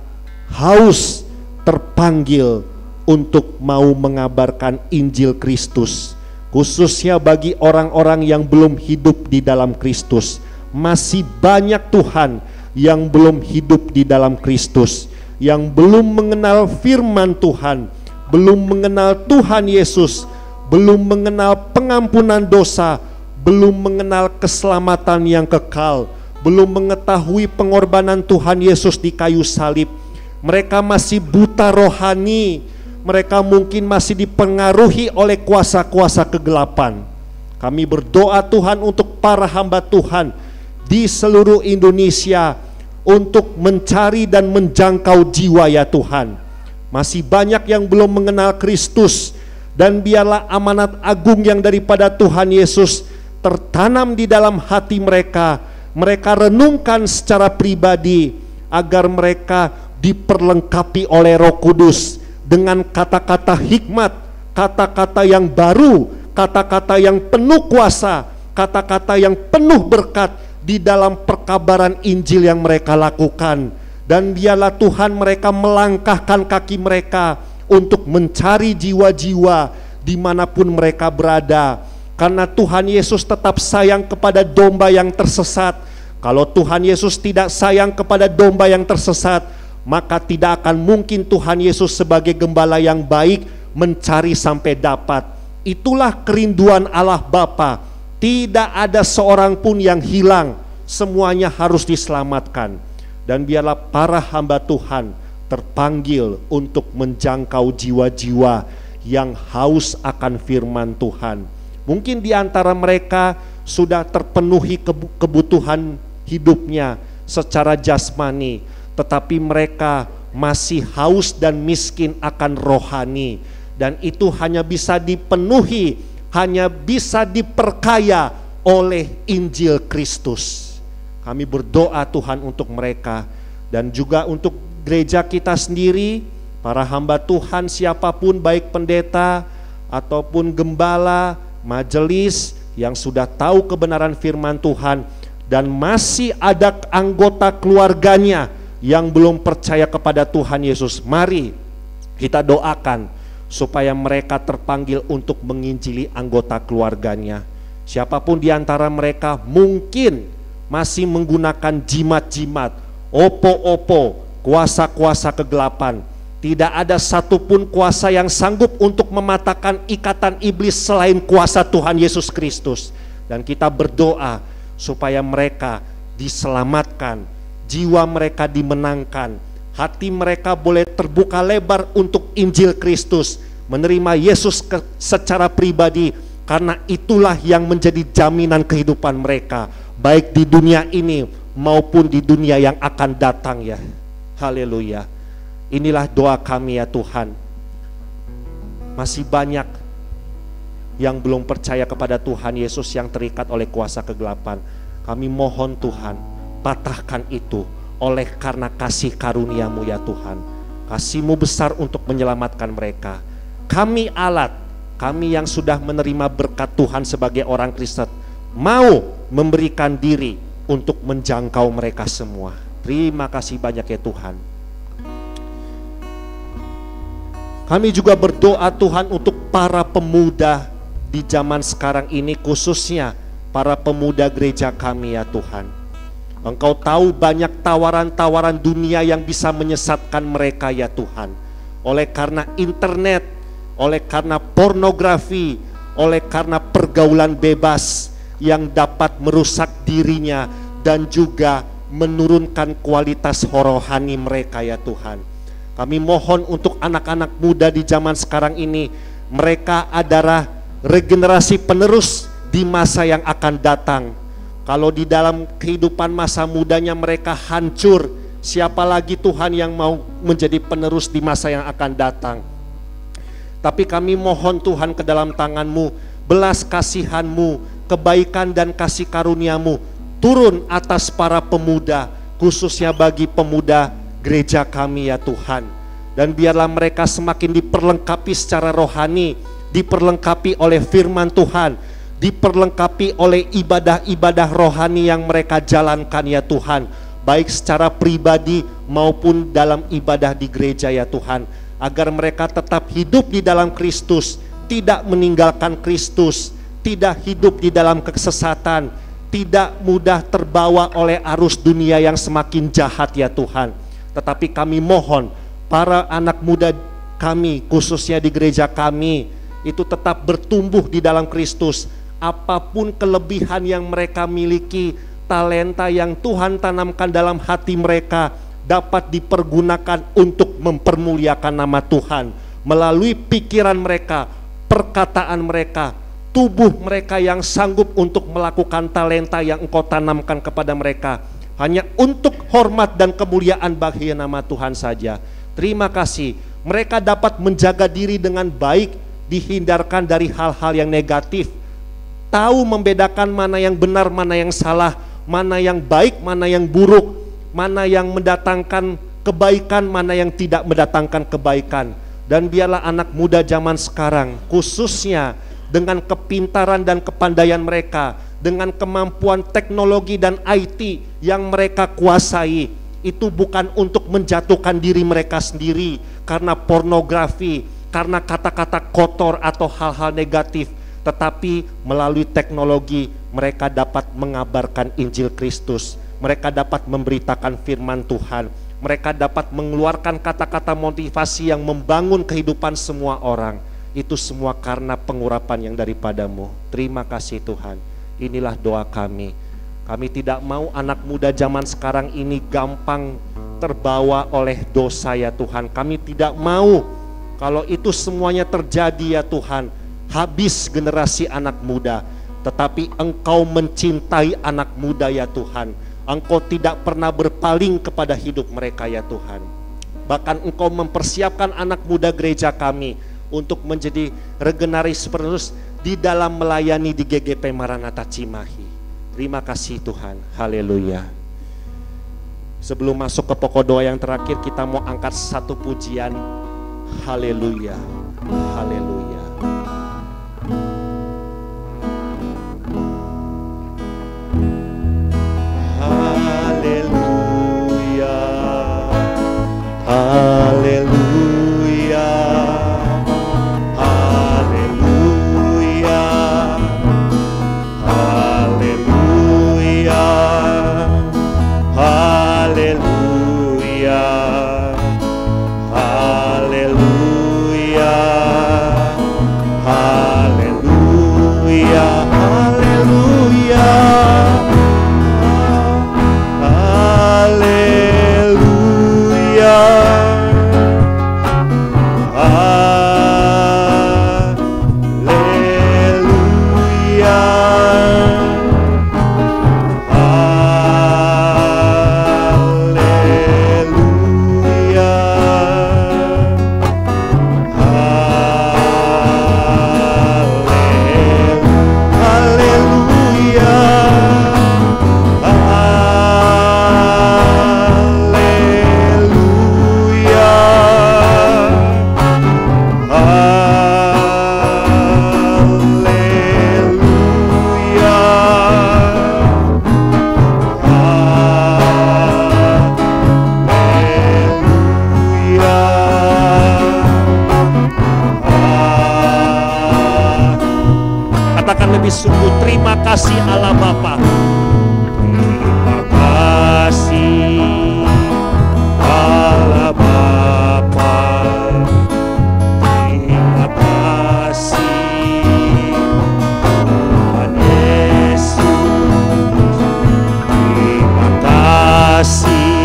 haus terpanggil untuk mau mengabarkan Injil Kristus, khususnya bagi orang-orang yang belum hidup di dalam Kristus. Masih banyak Tuhan yang belum hidup di dalam Kristus, yang belum mengenal firman Tuhan, belum mengenal Tuhan Yesus, belum mengenal pengampunan dosa, belum mengenal keselamatan yang kekal, belum mengetahui pengorbanan Tuhan Yesus di kayu salib. Mereka masih buta rohani, mereka mungkin masih dipengaruhi oleh kuasa-kuasa kegelapan. Kami berdoa Tuhan untuk para hamba Tuhan di seluruh Indonesia untuk mencari dan menjangkau jiwa ya Tuhan. Masih banyak yang belum mengenal Kristus, dan biarlah amanat agung yang daripada Tuhan Yesus tertanam di dalam hati mereka. Mereka renungkan secara pribadi agar mereka diperlengkapi oleh Roh Kudus dengan kata-kata hikmat, kata-kata yang baru, kata-kata yang penuh kuasa, kata-kata yang penuh berkat di dalam perkabaran Injil yang mereka lakukan. Dan biarlah Tuhan mereka melangkahkan kaki mereka untuk mencari jiwa-jiwa dimanapun mereka berada. Karena Tuhan Yesus tetap sayang kepada domba yang tersesat. Kalau Tuhan Yesus tidak sayang kepada domba yang tersesat, maka tidak akan mungkin Tuhan Yesus sebagai gembala yang baik mencari sampai dapat. Itulah kerinduan Allah Bapa. Tidak ada seorang pun yang hilang, semuanya harus diselamatkan. Dan biarlah para hamba Tuhan terpanggil untuk menjangkau jiwa-jiwa yang haus akan firman Tuhan. Mungkin di antara mereka sudah terpenuhi kebutuhan hidupnya secara jasmani, tetapi mereka masih haus dan miskin akan rohani. Dan itu hanya bisa dipenuhi, hanya bisa diperkaya oleh Injil Kristus. Kami berdoa Tuhan untuk mereka, dan juga untuk gereja kita sendiri, para hamba Tuhan siapapun, baik pendeta ataupun gembala, majelis yang sudah tahu kebenaran firman Tuhan, dan masih ada anggota keluarganya yang belum percaya kepada Tuhan Yesus. Mari kita doakan supaya mereka terpanggil untuk menginjili anggota keluarganya. Siapapun di antara mereka mungkin masih menggunakan jimat-jimat, opo-opo, kuasa-kuasa kegelapan. Tidak ada satupun kuasa yang sanggup untuk mematahkan ikatan iblis selain kuasa Tuhan Yesus Kristus. Dan kita berdoa supaya mereka diselamatkan, jiwa mereka dimenangkan, hati mereka boleh terbuka lebar untuk Injil Kristus, menerima Yesus secara pribadi, karena itulah yang menjadi jaminan kehidupan mereka, baik di dunia ini maupun di dunia yang akan datang ya. Haleluya. Inilah doa kami ya Tuhan. Masih banyak yang belum percaya kepada Tuhan Yesus yang terikat oleh kuasa kegelapan. Kami mohon Tuhan, patahkan itu oleh karena kasih karunia-Mu ya Tuhan. Kasih-Mu besar untuk menyelamatkan mereka. Kami alat, kami yang sudah menerima berkat Tuhan sebagai orang Kristen, mau memberikan diri untuk menjangkau mereka semua. Terima kasih banyak ya Tuhan. Kami juga berdoa Tuhan untuk para pemuda di zaman sekarang ini, khususnya para pemuda gereja kami ya Tuhan. Engkau tahu banyak tawaran-tawaran dunia yang bisa menyesatkan mereka ya Tuhan. Oleh karena internet, oleh karena pornografi, oleh karena pergaulan bebas yang dapat merusak dirinya dan juga menurunkan kualitas rohani mereka ya Tuhan. Kami mohon untuk anak-anak muda di zaman sekarang ini, mereka adalah regenerasi penerus di masa yang akan datang. Kalau di dalam kehidupan masa mudanya mereka hancur, siapa lagi Tuhan yang mau menjadi penerus di masa yang akan datang? Tapi kami mohon Tuhan ke dalam tangan-Mu, belas kasihan-Mu, kebaikan dan kasih karunia-Mu turun atas para pemuda, khususnya bagi pemuda gereja kami ya Tuhan. Dan biarlah mereka semakin diperlengkapi secara rohani, diperlengkapi oleh firman Tuhan, diperlengkapi oleh ibadah-ibadah rohani yang mereka jalankan ya Tuhan, baik secara pribadi maupun dalam ibadah di gereja ya Tuhan, agar mereka tetap hidup di dalam Kristus, tidak meninggalkan Kristus, tidak hidup di dalam kesesatan, tidak mudah terbawa oleh arus dunia yang semakin jahat ya Tuhan. Tetapi kami mohon para anak muda kami, khususnya di gereja kami, itu tetap bertumbuh di dalam Kristus, apapun kelebihan yang mereka miliki, talenta yang Tuhan tanamkan dalam hati mereka dapat dipergunakan untuk mempermuliakan nama Tuhan melalui pikiran mereka, perkataan mereka, tubuh mereka yang sanggup untuk melakukan talenta yang Engkau tanamkan kepada mereka, hanya untuk hormat dan kemuliaan bagi nama Tuhan saja. Terima kasih, mereka dapat menjaga diri dengan baik, dihindarkan dari hal-hal yang negatif, tahu membedakan mana yang benar, mana yang salah, mana yang baik, mana yang buruk, mana yang mendatangkan kebaikan, mana yang tidak mendatangkan kebaikan. Dan biarlah anak muda zaman sekarang, khususnya dengan kepintaran dan kepandaian mereka, dengan kemampuan teknologi dan IT yang mereka kuasai, itu bukan untuk menjatuhkan diri mereka sendiri karena pornografi, karena kata-kata kotor atau hal-hal negatif, tetapi melalui teknologi mereka dapat mengabarkan Injil Kristus, mereka dapat memberitakan firman Tuhan, mereka dapat mengeluarkan kata-kata motivasi yang membangun kehidupan semua orang. Itu semua karena pengurapan yang daripadamu. Terima kasih Tuhan. Inilah doa kami. Kami tidak mau anak muda zaman sekarang ini gampang terbawa oleh dosa ya Tuhan. Kami tidak mau kalau itu semuanya terjadi ya Tuhan, habis generasi anak muda. Tetapi Engkau mencintai anak muda ya Tuhan. Engkau tidak pernah berpaling kepada hidup mereka ya Tuhan. Bahkan Engkau mempersiapkan anak muda gereja kami untuk menjadi regenaris penerus di dalam melayani di GGP Maranatha Cimahi. Terima kasih Tuhan. Haleluya. Sebelum masuk ke pokok doa yang terakhir, kita mau angkat satu pujian. Haleluya. Haleluya. Haleluya. Haleluya. Haleluya. Haleluya. Haleluya. Haleluya. Haleluya. Haleluya. Sungguh terima kasih Allah Bapa. Terima kasih Allah Bapa. Terima kasih Tuhan Yesus. Terima kasih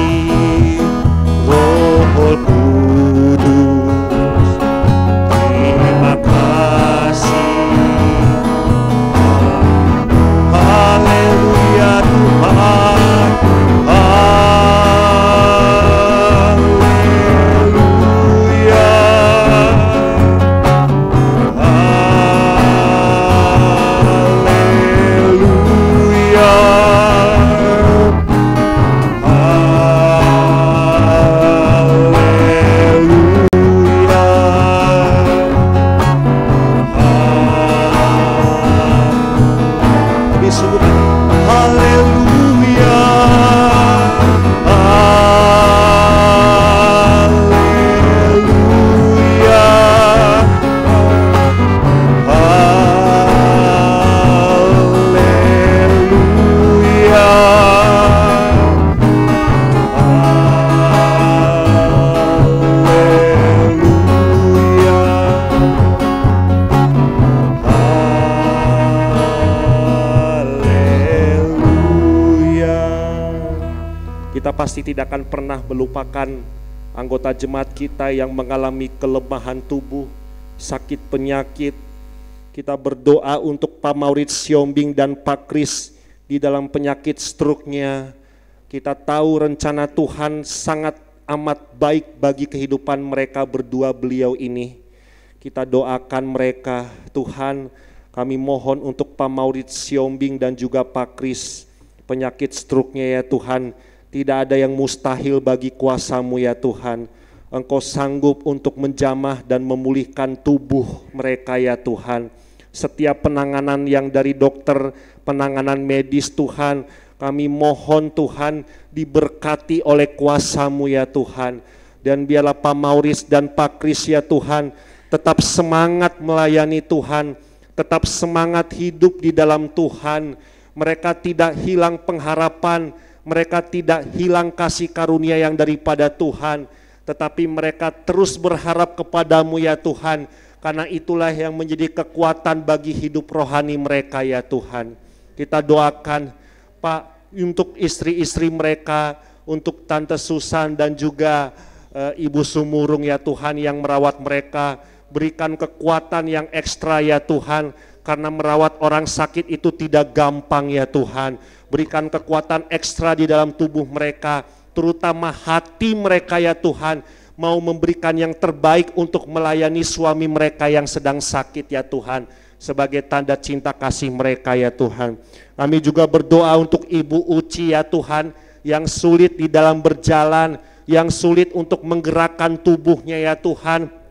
Roh Kudus. Terima kasih. Haleluya. pasti tidak akan pernah melupakan anggota jemaat kita yang mengalami kelemahan tubuh, sakit penyakit. Kita berdoa untuk Pak Maurits Siombing dan Pak Kris di dalam penyakit stroke-nya. Kita tahu rencana Tuhan sangat amat baik bagi kehidupan mereka berdua beliau ini. Kita doakan mereka, Tuhan, kami mohon untuk Pak Maurits Siombing dan juga Pak Kris, penyakit stroke-nya ya Tuhan, tidak ada yang mustahil bagi kuasa-Mu ya Tuhan. Engkau sanggup untuk menjamah dan memulihkan tubuh mereka ya Tuhan. Setiap penanganan yang dari dokter, penanganan medis Tuhan, kami mohon Tuhan diberkati oleh kuasa-Mu ya Tuhan. Dan biarlah Pak Maurits dan Pak Kris ya Tuhan tetap semangat melayani Tuhan, tetap semangat hidup di dalam Tuhan. Mereka tidak hilang pengharapan, mereka tidak hilang kasih karunia yang daripada Tuhan, tetapi mereka terus berharap kepadamu ya Tuhan, karena itulah yang menjadi kekuatan bagi hidup rohani mereka ya Tuhan. Kita doakan Pak untuk istri-istri mereka, untuk Tante Susan dan juga Ibu Sumurung ya Tuhan yang merawat mereka. Berikan kekuatan yang ekstra ya Tuhan, karena merawat orang sakit itu tidak gampang ya Tuhan. Berikan kekuatan ekstra di dalam tubuh mereka, terutama hati mereka ya Tuhan, mau memberikan yang terbaik untuk melayani suami mereka yang sedang sakit ya Tuhan, sebagai tanda cinta kasih mereka ya Tuhan. Kami juga berdoa untuk Ibu Uci ya Tuhan, yang sulit di dalam berjalan, yang sulit untuk menggerakkan tubuhnya ya Tuhan.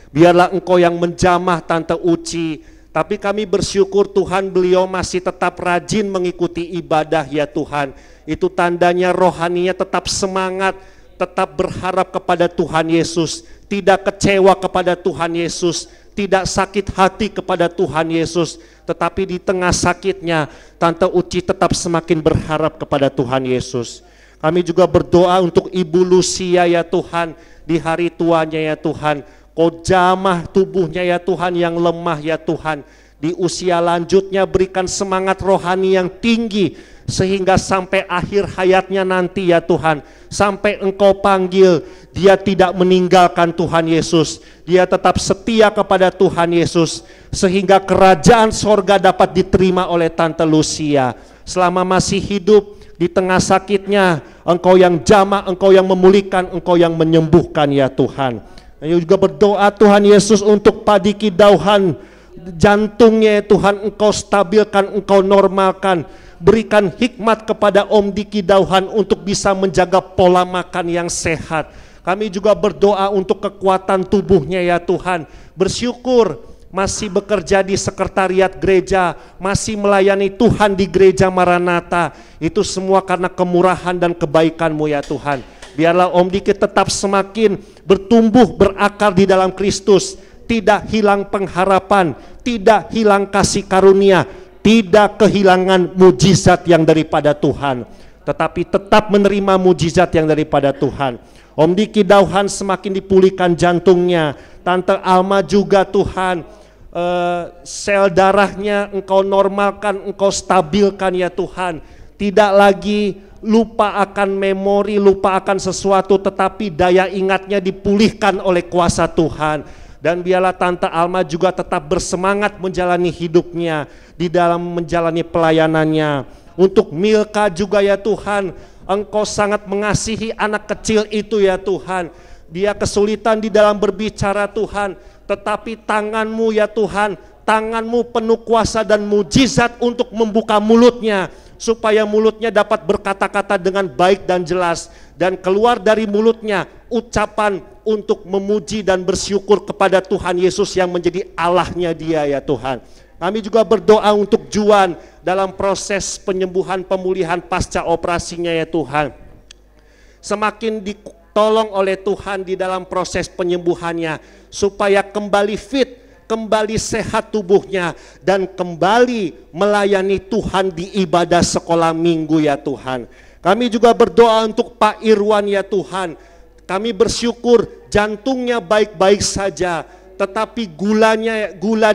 Biarlah Engkau yang menjamah Tante Uci, tapi kami bersyukur Tuhan beliau masih tetap rajin mengikuti ibadah ya Tuhan. Itu tandanya rohaninya tetap semangat, tetap berharap kepada Tuhan Yesus, tidak kecewa kepada Tuhan Yesus, tidak sakit hati kepada Tuhan Yesus, tetapi di tengah sakitnya Tante Uci tetap semakin berharap kepada Tuhan Yesus. Kami juga berdoa untuk Ibu Lucia ya Tuhan, di hari tuanya ya Tuhan. Kau jamah tubuhnya ya Tuhan yang lemah ya Tuhan. Di usia lanjutnya berikan semangat rohani yang tinggi, sehingga sampai akhir hayatnya nanti ya Tuhan, sampai Engkau panggil, dia tidak meninggalkan Tuhan Yesus. Dia tetap setia kepada Tuhan Yesus, sehingga kerajaan sorga dapat diterima oleh Tante Lucia. Selama masih hidup, di tengah sakitnya, Engkau yang jamah, Engkau yang memulihkan, Engkau yang menyembuhkan ya Tuhan. Kami juga berdoa Tuhan Yesus untuk Pak Diki Dauhan, jantungnya Tuhan Engkau stabilkan, Engkau normalkan. Berikan hikmat kepada Om Diki Dauhan untuk bisa menjaga pola makan yang sehat. Kami juga berdoa untuk kekuatan tubuhnya ya Tuhan. Bersyukur masih bekerja di sekretariat gereja, masih melayani Tuhan di gereja Maranatha. Itu semua karena kemurahan dan kebaikan-Mu ya Tuhan. Biarlah Om Diki tetap semakin bertumbuh berakar di dalam Kristus, tidak hilang pengharapan, tidak hilang kasih karunia, tidak kehilangan mujizat yang daripada Tuhan, tetapi tetap menerima mujizat yang daripada Tuhan. Om Diki Dauhan semakin dipulihkan jantungnya, Tante Alma juga Tuhan, sel darahnya Engkau normalkan, Engkau stabilkan ya Tuhan, tidak lagi lupa akan memori, lupa akan sesuatu, tetapi daya ingatnya dipulihkan oleh kuasa Tuhan. Dan biarlah Tante Alma juga tetap bersemangat menjalani hidupnya, di dalam menjalani pelayanannya. Untuk Milka juga ya Tuhan, Engkau sangat mengasihi anak kecil itu ya Tuhan. Dia kesulitan di dalam berbicara Tuhan, tetapi tangan-Mu ya Tuhan, tangan-Mu penuh kuasa dan mujizat untuk membuka mulutnya, supaya mulutnya dapat berkata-kata dengan baik dan jelas, dan keluar dari mulutnya ucapan untuk memuji dan bersyukur kepada Tuhan Yesus yang menjadi Allahnya dia ya Tuhan. Kami juga berdoa untuk Juan dalam proses penyembuhan pemulihan pasca operasinya ya Tuhan. Semakin ditolong oleh Tuhan di dalam proses penyembuhannya, supaya kembali fit, kembali sehat tubuhnya, dan kembali melayani Tuhan di ibadah sekolah minggu ya Tuhan. Kami juga berdoa untuk Pak Irwan ya Tuhan. Kami bersyukur jantungnya baik-baik saja, tetapi gula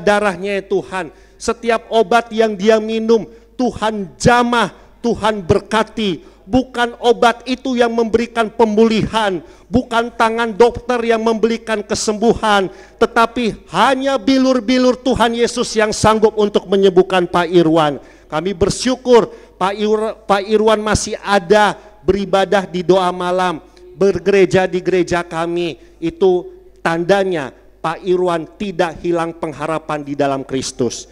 darahnya ya Tuhan, setiap obat yang dia minum Tuhan jamah, Tuhan berkati. bukan obat itu yang memberikan pemulihan, bukan tangan dokter yang memberikan kesembuhan, tetapi hanya bilur-bilur Tuhan Yesus yang sanggup untuk menyembuhkan Pak Irwan. Kami bersyukur Pak Irwan masih ada beribadah di doa malam, bergereja di gereja kami. Itu tandanya Pak Irwan tidak hilang pengharapan di dalam Kristus.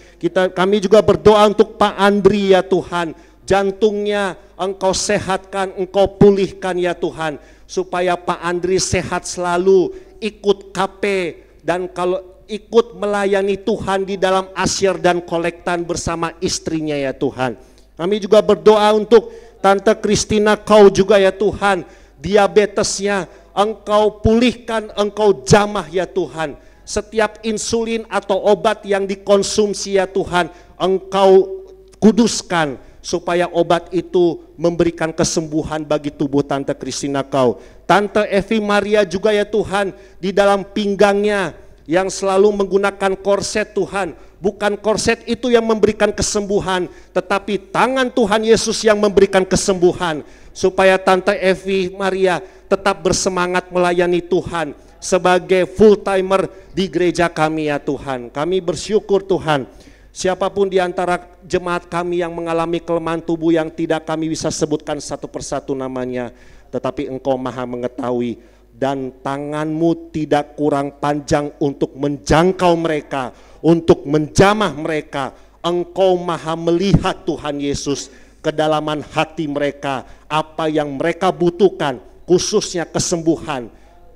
Kami juga berdoa untuk Pak Andri ya Tuhan, jantungnya Engkau sehatkan, Engkau pulihkan ya Tuhan, supaya Pak Andri sehat selalu, ikut KP, dan kalau ikut melayani Tuhan di dalam asyir dan kolektan bersama istrinya ya Tuhan. Kami juga berdoa untuk Tante Christina Kau juga ya Tuhan, diabetesnya Engkau pulihkan, Engkau jamah ya Tuhan. Setiap insulin atau obat yang dikonsumsi ya Tuhan, Engkau kuduskan supaya obat itu memberikan kesembuhan bagi tubuh Tante Christina Kau. Tante Evi Maria juga ya Tuhan, di dalam pinggangnya yang selalu menggunakan korset Tuhan, bukan korset itu yang memberikan kesembuhan, tetapi tangan Tuhan Yesus yang memberikan kesembuhan, supaya Tante Evi Maria tetap bersemangat melayani Tuhan sebagai full timer di gereja kami ya Tuhan. Kami bersyukur Tuhan, siapapun di antara jemaat kami yang mengalami kelemahan tubuh yang tidak kami bisa sebutkan satu persatu namanya, tetapi Engkau maha mengetahui, dan tangan-Mu tidak kurang panjang untuk menjangkau mereka, untuk menjamah mereka. Engkau maha melihat Tuhan Yesus, kedalaman hati mereka, apa yang mereka butuhkan, khususnya kesembuhan.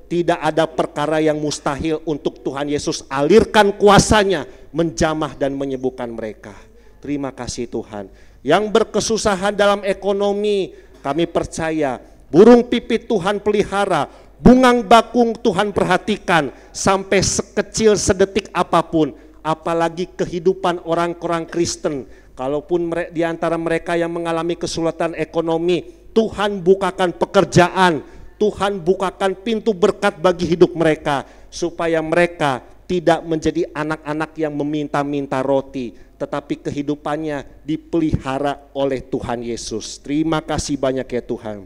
Tidak ada perkara yang mustahil untuk Tuhan Yesus alirkan kuasanya, menjamah dan menyembuhkan mereka. Terima kasih Tuhan. Yang berkesusahan dalam ekonomi, kami percaya burung pipit Tuhan pelihara, bungang bakung Tuhan perhatikan, sampai sekecil sedetik apapun, apalagi kehidupan orang-orang Kristen. Kalaupun di antara mereka yang mengalami kesulitan ekonomi, Tuhan bukakan pekerjaan, Tuhan bukakan pintu berkat bagi hidup mereka, supaya mereka tidak menjadi anak-anak yang meminta-minta roti, tetapi kehidupannya dipelihara oleh Tuhan Yesus. Terima kasih banyak ya Tuhan.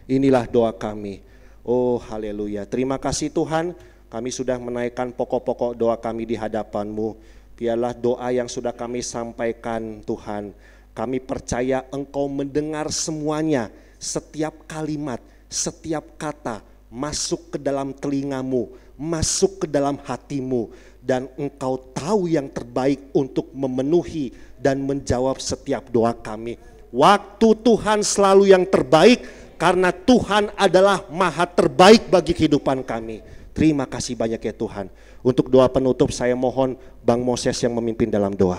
Inilah doa kami. Oh haleluya. Terima kasih Tuhan, kami sudah menaikkan pokok-pokok doa kami di hadapan-Mu. Biarlah doa yang sudah kami sampaikan Tuhan, kami percaya Engkau mendengar semuanya, setiap kalimat, setiap kata masuk ke dalam telinga-Mu, masuk ke dalam hati-Mu, dan Engkau tahu yang terbaik untuk memenuhi dan menjawab setiap doa kami. Waktu Tuhan selalu yang terbaik, karena Tuhan adalah maha terbaik bagi kehidupan kami. Terima kasih banyak ya Tuhan. Untuk doa penutup saya mohon Bang Moses yang memimpin dalam doa.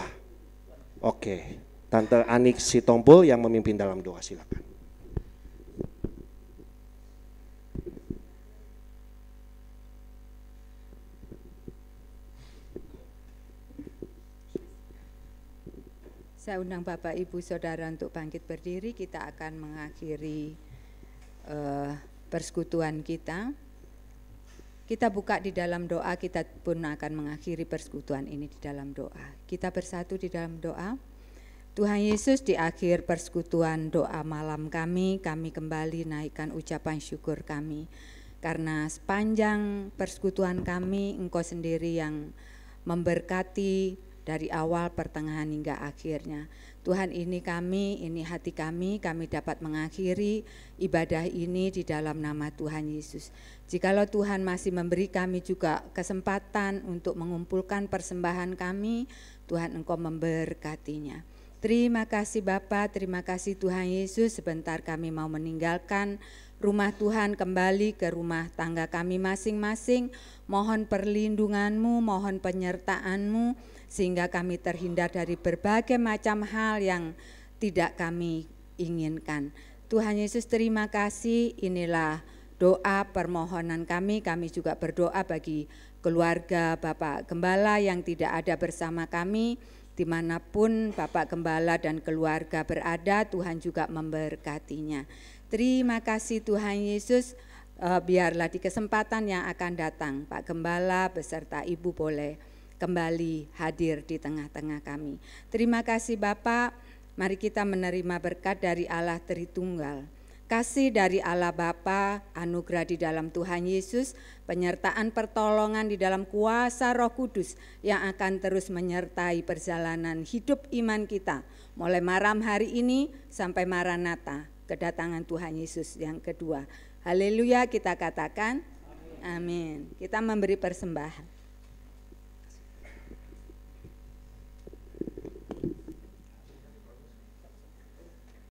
Oke, Tante Anik Sitompul yang memimpin dalam doa, silakan. Saya undang Bapak Ibu Saudara untuk bangkit berdiri. Kita akan mengakhiri persekutuan kita. Kita buka di dalam doa, kita pun akan mengakhiri persekutuan ini di dalam doa. Kita bersatu di dalam doa. Tuhan Yesus, di akhir persekutuan doa malam kami kembali naikkan ucapan syukur kami. Karena sepanjang persekutuan kami, Engkau sendiri yang memberkati dari awal, pertengahan hingga akhirnya. Tuhan, ini kami, ini hati kami dapat mengakhiri ibadah ini di dalam nama Tuhan Yesus. Jikalau Tuhan masih memberi kami juga kesempatan untuk mengumpulkan persembahan kami, Tuhan Engkau memberkatinya. Terima kasih Bapa, terima kasih Tuhan Yesus. Sebentar kami mau meninggalkan rumah Tuhan, kembali ke rumah tangga kami masing-masing. Mohon perlindungan-Mu, mohon penyertaan-Mu, sehingga kami terhindar dari berbagai macam hal yang tidak kami inginkan. Tuhan Yesus, terima kasih. Inilah doa permohonan kami. Kami juga berdoa bagi keluarga Bapak Gembala yang tidak ada bersama kami. Dimanapun Bapak Gembala dan keluarga berada, Tuhan juga memberkatinya. Terima kasih Tuhan Yesus. Biarlah di kesempatan yang akan datang Pak Gembala beserta Ibu boleh kembali hadir di tengah-tengah kami. Terima kasih Bapak, Mari kita menerima berkat dari Allah Tritunggal, kasih dari Allah Bapa, anugerah di dalam Tuhan Yesus, penyertaan pertolongan di dalam kuasa Roh Kudus yang akan terus menyertai perjalanan hidup iman kita, mulai malam hari ini sampai Maranatha, kedatangan Tuhan Yesus yang kedua. Haleluya, kita katakan amin. Kita memberi persembahan.